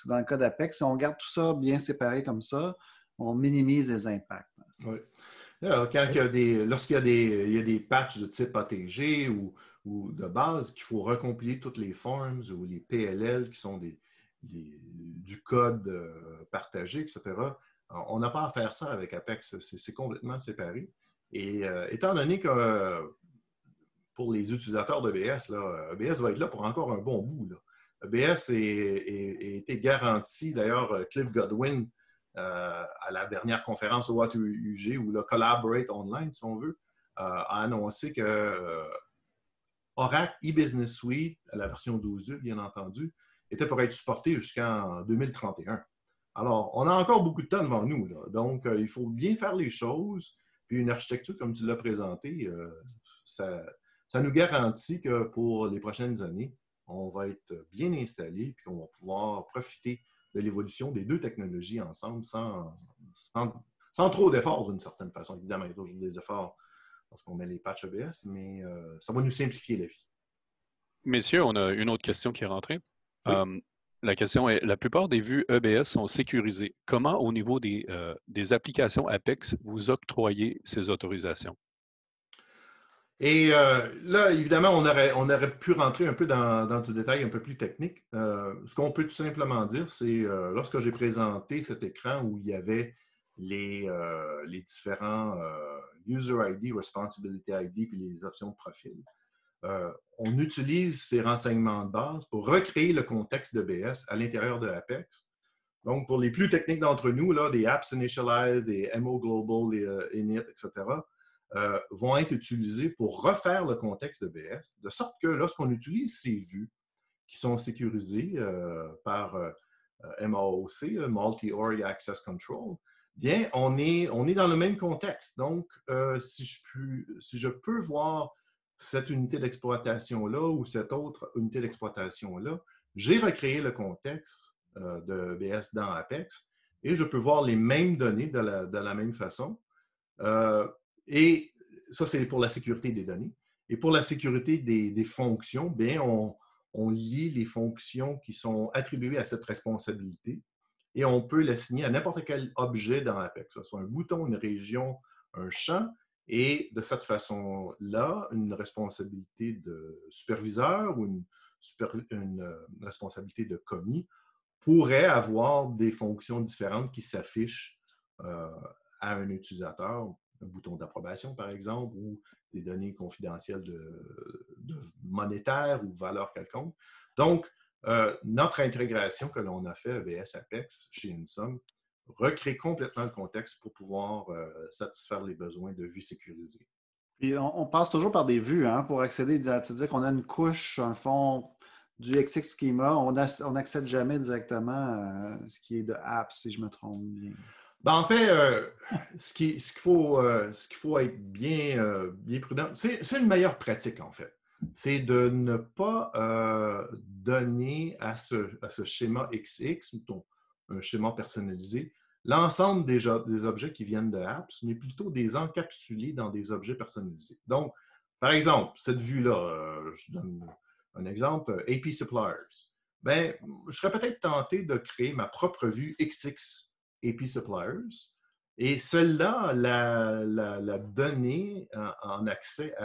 Dans le cas d'Apex, si on garde tout ça bien séparé comme ça, on minimise les impacts. oui. Alors, lorsqu'il y a des patchs de type ATG ou de base, qu'il faut recompiler toutes les forms ou les PLL qui sont du code partagé, etc., on n'a pas à faire ça avec Apex. C'est complètement séparé. Et étant donné que pour les utilisateurs d'EBS, EBS va être là pour encore un bon bout. Là. EBS a été garanti, d'ailleurs, Cliff Godwin, à la dernière conférence au UG, ou le Collaborate Online, si on veut, a annoncé que Oracle e-Business Suite, la version 12.2, bien entendu, était pour être supporté jusqu'en 2031. Alors, on a encore beaucoup de temps devant nous. Là. Donc, il faut bien faire les choses. Puis une architecture, comme tu l'as présenté, ça nous garantit que pour les prochaines années, on va être bien installé et qu'on va pouvoir profiter de l'évolution des deux technologies ensemble sans trop d'efforts d'une certaine façon. Évidemment, il y a toujours des efforts lorsqu'on met les patchs EBS, mais ça va nous simplifier la vie. Messieurs, on a une autre question qui est rentrée. Oui. La question est, la plupart des vues EBS sont sécurisées. Comment, au niveau des applications Apex, vous octroyez ces autorisations? Et là, évidemment, on aurait pu rentrer un peu dans du détail un peu plus technique. Ce qu'on peut tout simplement dire, c'est lorsque j'ai présenté cet écran où il y avait les différents User ID, Responsibility ID, puis les options de profil, on utilise ces renseignements de base pour recréer le contexte d'EBS à l'intérieur de Apex. Donc, pour les plus techniques d'entre nous, là, des apps initialized, des MO Global, les init, etc., vont être utilisés pour refaire le contexte d'EBS, de sorte que lorsqu'on utilise ces vues qui sont sécurisées par MAOC, Multi-Org Access Control, bien, on est dans le même contexte. Donc, si je peux voir cette unité d'exploitation-là ou cette autre unité d'exploitation-là, j'ai recréé le contexte de EBS dans Apex et je peux voir les mêmes données de la même façon. Et ça, c'est pour la sécurité des données. Et pour la sécurité des fonctions, bien, on lie les fonctions qui sont attribuées à cette responsabilité et on peut l'assigner à n'importe quel objet dans Apex, que ce soit un bouton, une région, un champ. Et de cette façon-là, une responsabilité de superviseur ou une responsabilité de commis pourrait avoir des fonctions différentes qui s'affichent à un utilisateur, un bouton d'approbation, par exemple, ou des données confidentielles de monétaires ou valeurs quelconques. Donc, notre intégration que l'on a fait EBS Apex chez InSum recrée complètement le contexte pour pouvoir satisfaire les besoins de vues sécurisées. Et on passe toujours par des vues pour accéder, c'est-à-dire qu'on a une couche, un fond du XX Schema, on n'accède jamais directement à ce qui est de app, si je me trompe bien. Ben, en fait, ce qu'il faut être bien prudent, c'est une meilleure pratique, en fait. C'est de ne pas donner à ce schéma XX, ou un schéma personnalisé, l'ensemble des objets qui viennent de apps, mais plutôt des encapsuler dans des objets personnalisés. Donc, par exemple, cette vue-là, je donne un exemple, AP Suppliers. Bien, je serais peut-être tenté de créer ma propre vue XX AP Suppliers et celle-là, la donner en accès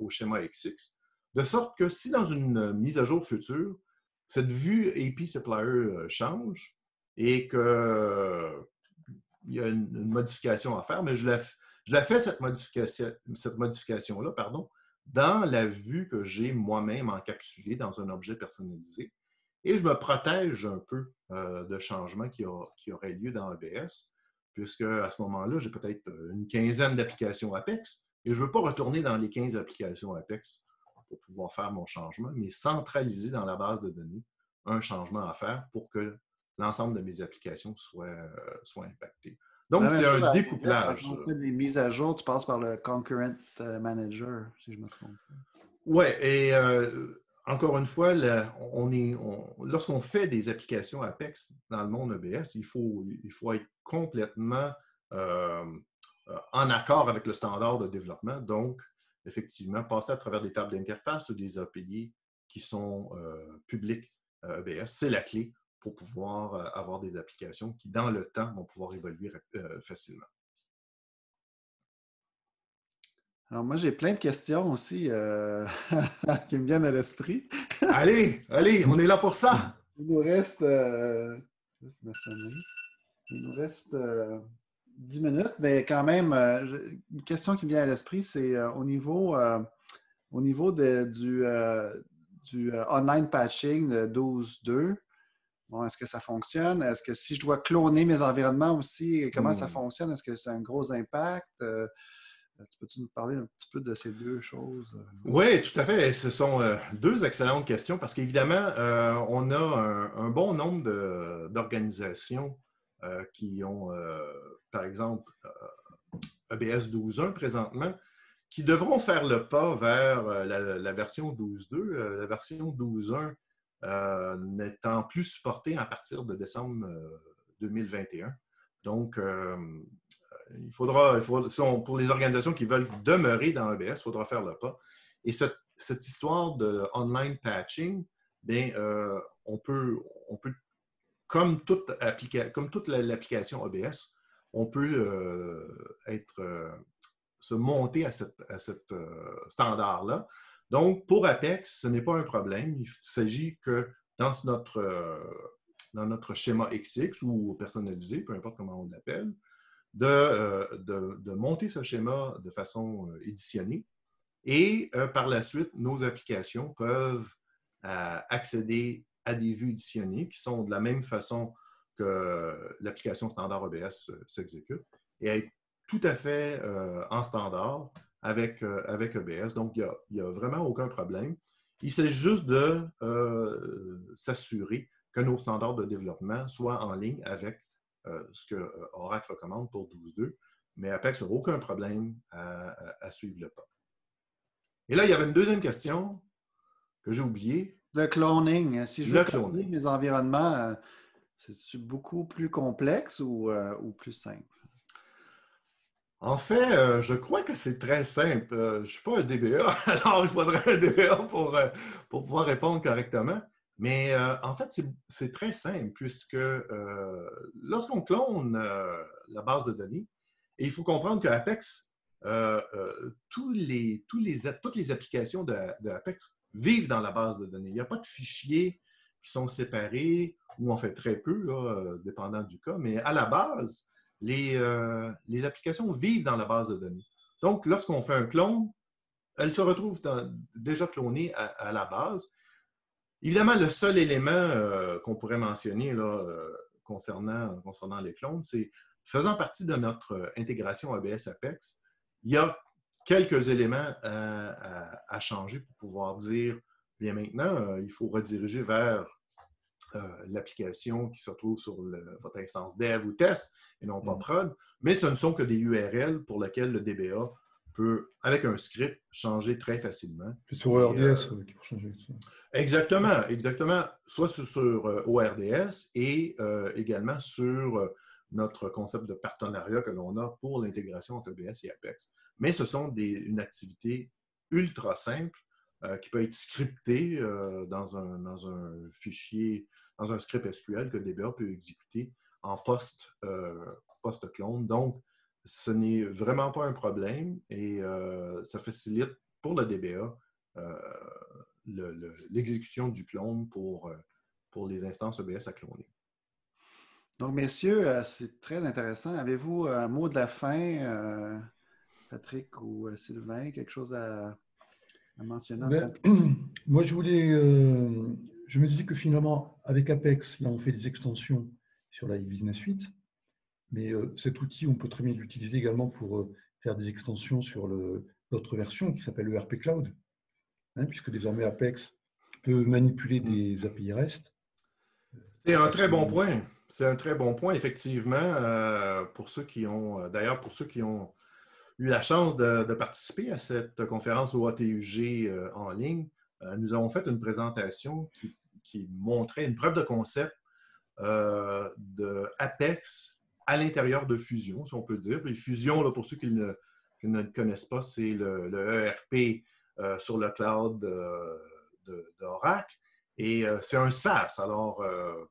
au schéma XX, de sorte que si dans une mise à jour future, cette vue AP Supplier change, et qu'il y a une modification à faire, mais je la fais cette modification-là, dans la vue que j'ai moi-même encapsulée dans un objet personnalisé. Et je me protège un peu de changements qui auraient lieu dans EBS, puisque à ce moment-là, j'ai peut-être une quinzaine d'applications Apex, et je ne veux pas retourner dans les 15 applications Apex pour pouvoir faire mon changement, mais centraliser dans la base de données un changement à faire pour que l'ensemble de mes applications soit impacté. Donc, La c'est même chose un avec découplage. Quand on fait des mises à jour, tu passes par le Concurrent Manager, si je me trompe. Oui, et encore une fois, lorsqu'on fait des applications Apex dans le monde EBS, il faut être complètement en accord avec le standard de développement. Donc, effectivement, passer à travers des tables d'interface ou des API qui sont publiques EBS, c'est la clé pour pouvoir avoir des applications qui, dans le temps, vont pouvoir évoluer facilement. Alors, moi, j'ai plein de questions aussi qui me viennent à l'esprit. Allez, on est là pour ça! Il nous reste, il nous reste 10 minutes, mais quand même, une question qui me vient à l'esprit, c'est au niveau du online patching de 12.2. Bon, est-ce que ça fonctionne? Est-ce que si je dois cloner mes environnements aussi, comment ça fonctionne? Est-ce que c'est un gros impact? Peux-tu nous parler un petit peu de ces deux choses? Oui, tout à fait. Ce sont deux excellentes questions parce qu'évidemment, on a un bon nombre d'organisations qui ont, par exemple, EBS 12.1 présentement, qui devront faire le pas vers la version 12.2. La version 12.1 n'étant plus supportée à partir de décembre 2021. Donc, pour les organisations qui veulent demeurer dans EBS, il faudra faire le pas. Et cette histoire de online patching, bien, on peut, comme toute l'application EBS, on peut se monter à cette standard-là. Donc, pour Apex, ce n'est pas un problème. Il s'agit que dans notre schéma XX ou personnalisé, peu importe comment on l'appelle, de monter ce schéma de façon éditionnée. Et par la suite, nos applications peuvent accéder à des vues éditionnées qui sont de la même façon que l'application standard EBS s'exécute et être tout à fait en standard avec EBS. Donc, il n'y a vraiment aucun problème. Il s'agit juste de s'assurer que nos standards de développement soient en ligne avec ce que Oracle recommande pour 12.2, mais Apex n'a aucun problème à suivre le pas. Et là, il y avait une deuxième question que j'ai oubliée. Le cloning. Si je veux cloner mes environnements, c'est beaucoup plus complexe ou plus simple? En fait, je crois que c'est très simple. Je ne suis pas un DBA, alors il faudrait un DBA pour pouvoir répondre correctement. Mais en fait, c'est très simple puisque lorsqu'on clone la base de données, et il faut comprendre que Apex, toutes les applications de Apex vivent dans la base de données. Il n'y a pas de fichiers qui sont séparés, ou on fait très peu, là, dépendant du cas, mais à la base, les applications vivent dans la base de données. Donc, lorsqu'on fait un clone, elles se retrouvent déjà clonées à la base. Évidemment, le seul élément qu'on pourrait mentionner là, concernant les clones, c'est faisant partie de notre intégration ABS Apex, il y a quelques éléments à changer pour pouvoir dire, bien maintenant, il faut rediriger vers l'application qui se retrouve sur votre instance dev ou test et non pas prod, mais ce ne sont que des URL pour lesquels le DBA peut, avec un script, changer très facilement. C'est sur ORDS qu'il faut changer. Exactement. Soit sur ORDS et également sur notre concept de partenariat que l'on a pour l'intégration entre EBS et Apex. Mais ce sont une activité ultra simple qui peut être scriptée dans un fichier, dans un script SQL que le DBA peut exécuter en post-clone. Donc, ce n'est vraiment pas un problème et ça facilite pour le DBA l'exécution du clone pour les instances EBS à cloner. Donc, messieurs, c'est très intéressant. Avez-vous un mot de la fin, Patrick ou Sylvain, quelque chose à mentionner? Moi, je me disais que finalement, avec Apex, là, on fait des extensions sur la Business Suite, mais cet outil, on peut très bien l'utiliser également pour faire des extensions sur l'autre version qui s'appelle le ERP Cloud, puisque désormais Apex peut manipuler des API REST. C'est un très bon point. C'est un très bon point, effectivement, pour ceux qui ont, d'ailleurs, pour ceux qui ont eu la chance de participer à cette conférence au ATUG en ligne. Nous avons fait une présentation qui montrait une preuve de concept de Apex à l'intérieur de Fusion, si on peut dire. Puis Fusion, là, pour ceux qui ne le connaissent pas, c'est le ERP sur le cloud d'Oracle. Et c'est un SaaS. Alors,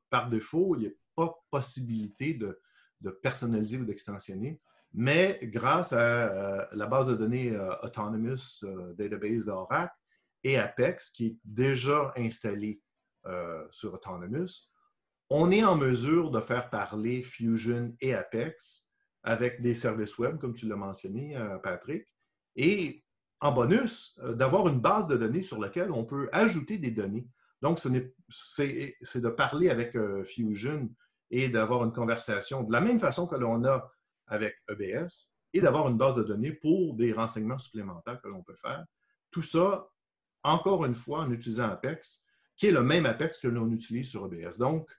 par défaut, il n'y a pas possibilité de personnaliser ou d'extensionner. Mais grâce à la base de données Autonomous Database d'Oracle et Apex, qui est déjà installée sur Autonomous, on est en mesure de faire parler Fusion et Apex avec des services web, comme tu l'as mentionné, Patrick, et en bonus, d'avoir une base de données sur laquelle on peut ajouter des données. Donc, c'est de parler avec Fusion et d'avoir une conversation de la même façon que l'on a avec EBS et d'avoir une base de données pour des renseignements supplémentaires que l'on peut faire. Tout ça, encore une fois, en utilisant Apex, qui est le même Apex que l'on utilise sur EBS. Donc,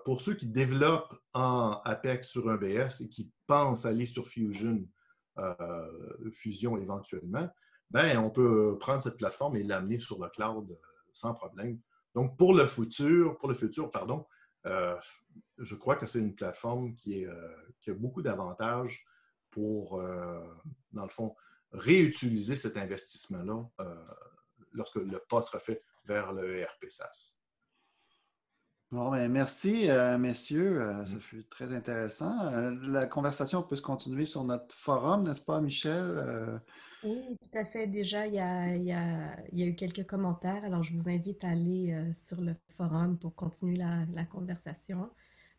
pour ceux qui développent en Apex sur EBS et qui pensent aller sur Fusion éventuellement, ben, on peut prendre cette plateforme et l'amener sur le cloud sans problème. Donc, pour le futur, je crois que c'est une plateforme qui a beaucoup d'avantages pour, dans le fond, réutiliser cet investissement-là lorsque le pas sera fait vers le ERP SaaS. Bon, ben, merci, messieurs. Ça fut très intéressant. La conversation peut se continuer sur notre forum, n'est-ce pas, Michel? Oui, tout à fait. Déjà, il y a eu quelques commentaires. Alors, je vous invite à aller sur le forum pour continuer la conversation.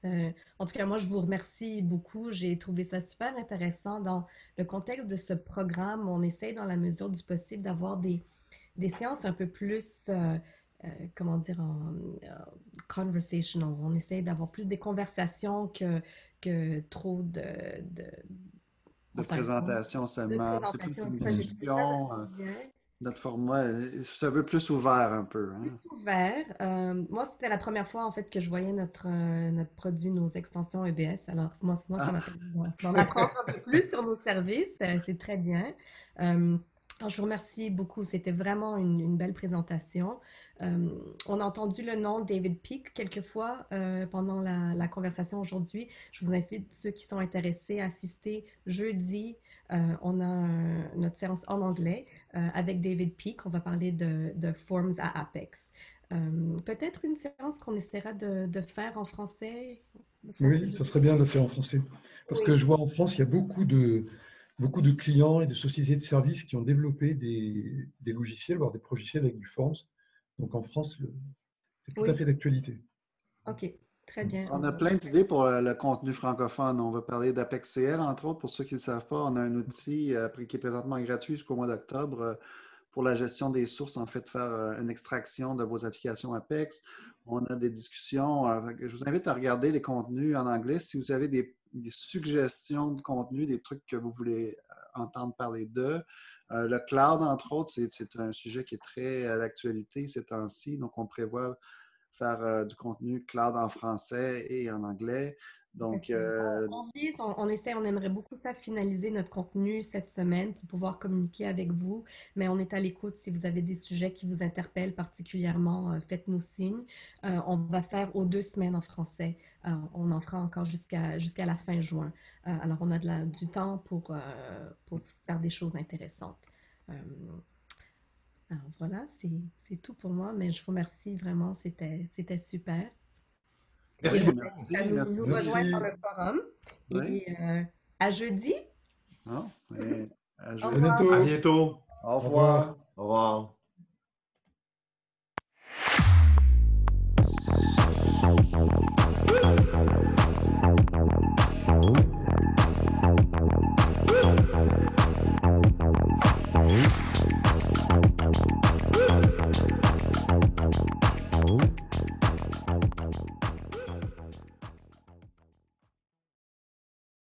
En tout cas, moi, je vous remercie beaucoup. J'ai trouvé ça super intéressant. Dans le contexte de ce programme, on essaye, dans la mesure du possible, d'avoir des séances un peu plus, comment dire, conversational. On essaye d'avoir plus des conversations que trop de présentation seulement. C'est plus une discussion. Notre format se veut plus ouvert un peu. Hein? Plus ouvert. Moi, c'était la première fois en fait que je voyais notre produit, nos extensions EBS. Alors, moi ça m'a permis d'en apprendre un peu plus sur nos services. C'est très bien. Alors, je vous remercie beaucoup. C'était vraiment une belle présentation. On a entendu le nom David Peak quelques fois pendant la conversation aujourd'hui. Je vous invite ceux qui sont intéressés à assister jeudi. On a notre séance en anglais avec David Peak. On va parler de Forms à Apex. Peut-être une séance qu'on essaiera de faire en français. Oui, ça serait bien de le faire en français. Parce que je vois en France, il y a beaucoup de clients et de sociétés de services qui ont développé des logiciels, voire des progiciels avec du Forms. Donc en France, c'est tout à fait d'actualité. OK, très bien. On a plein d'idées pour le contenu francophone. On va parler d'ApexCL, entre autres. Pour ceux qui ne le savent pas, on a un outil qui est présentement gratuit jusqu'au mois d'octobre pour la gestion des sources, en fait, faire une extraction de vos applications Apex. On a des discussions. Je vous invite à regarder les contenus en anglais. Si vous avez des suggestions de contenu, des trucs que vous voulez entendre parler d'eux. Le cloud, entre autres, c'est un sujet qui est très à l'actualité ces temps-ci. Donc, on prévoit faire du contenu cloud en français et en anglais. Donc, on essaie, on aimerait beaucoup ça, finaliser notre contenu cette semaine pour pouvoir communiquer avec vous, mais on est à l'écoute. Si vous avez des sujets qui vous interpellent particulièrement, faites-nous signe. On va faire aux 2 semaines en français. On en fera encore jusqu'à la fin juin. Alors, on a du temps pour faire des choses intéressantes. Alors voilà, c'est tout pour moi, mais je vous remercie vraiment, c'était super. Merci Et beaucoup. nous rejoindre sur le forum. Oui. Et à jeudi. À bientôt. À bientôt. Au revoir. Au revoir.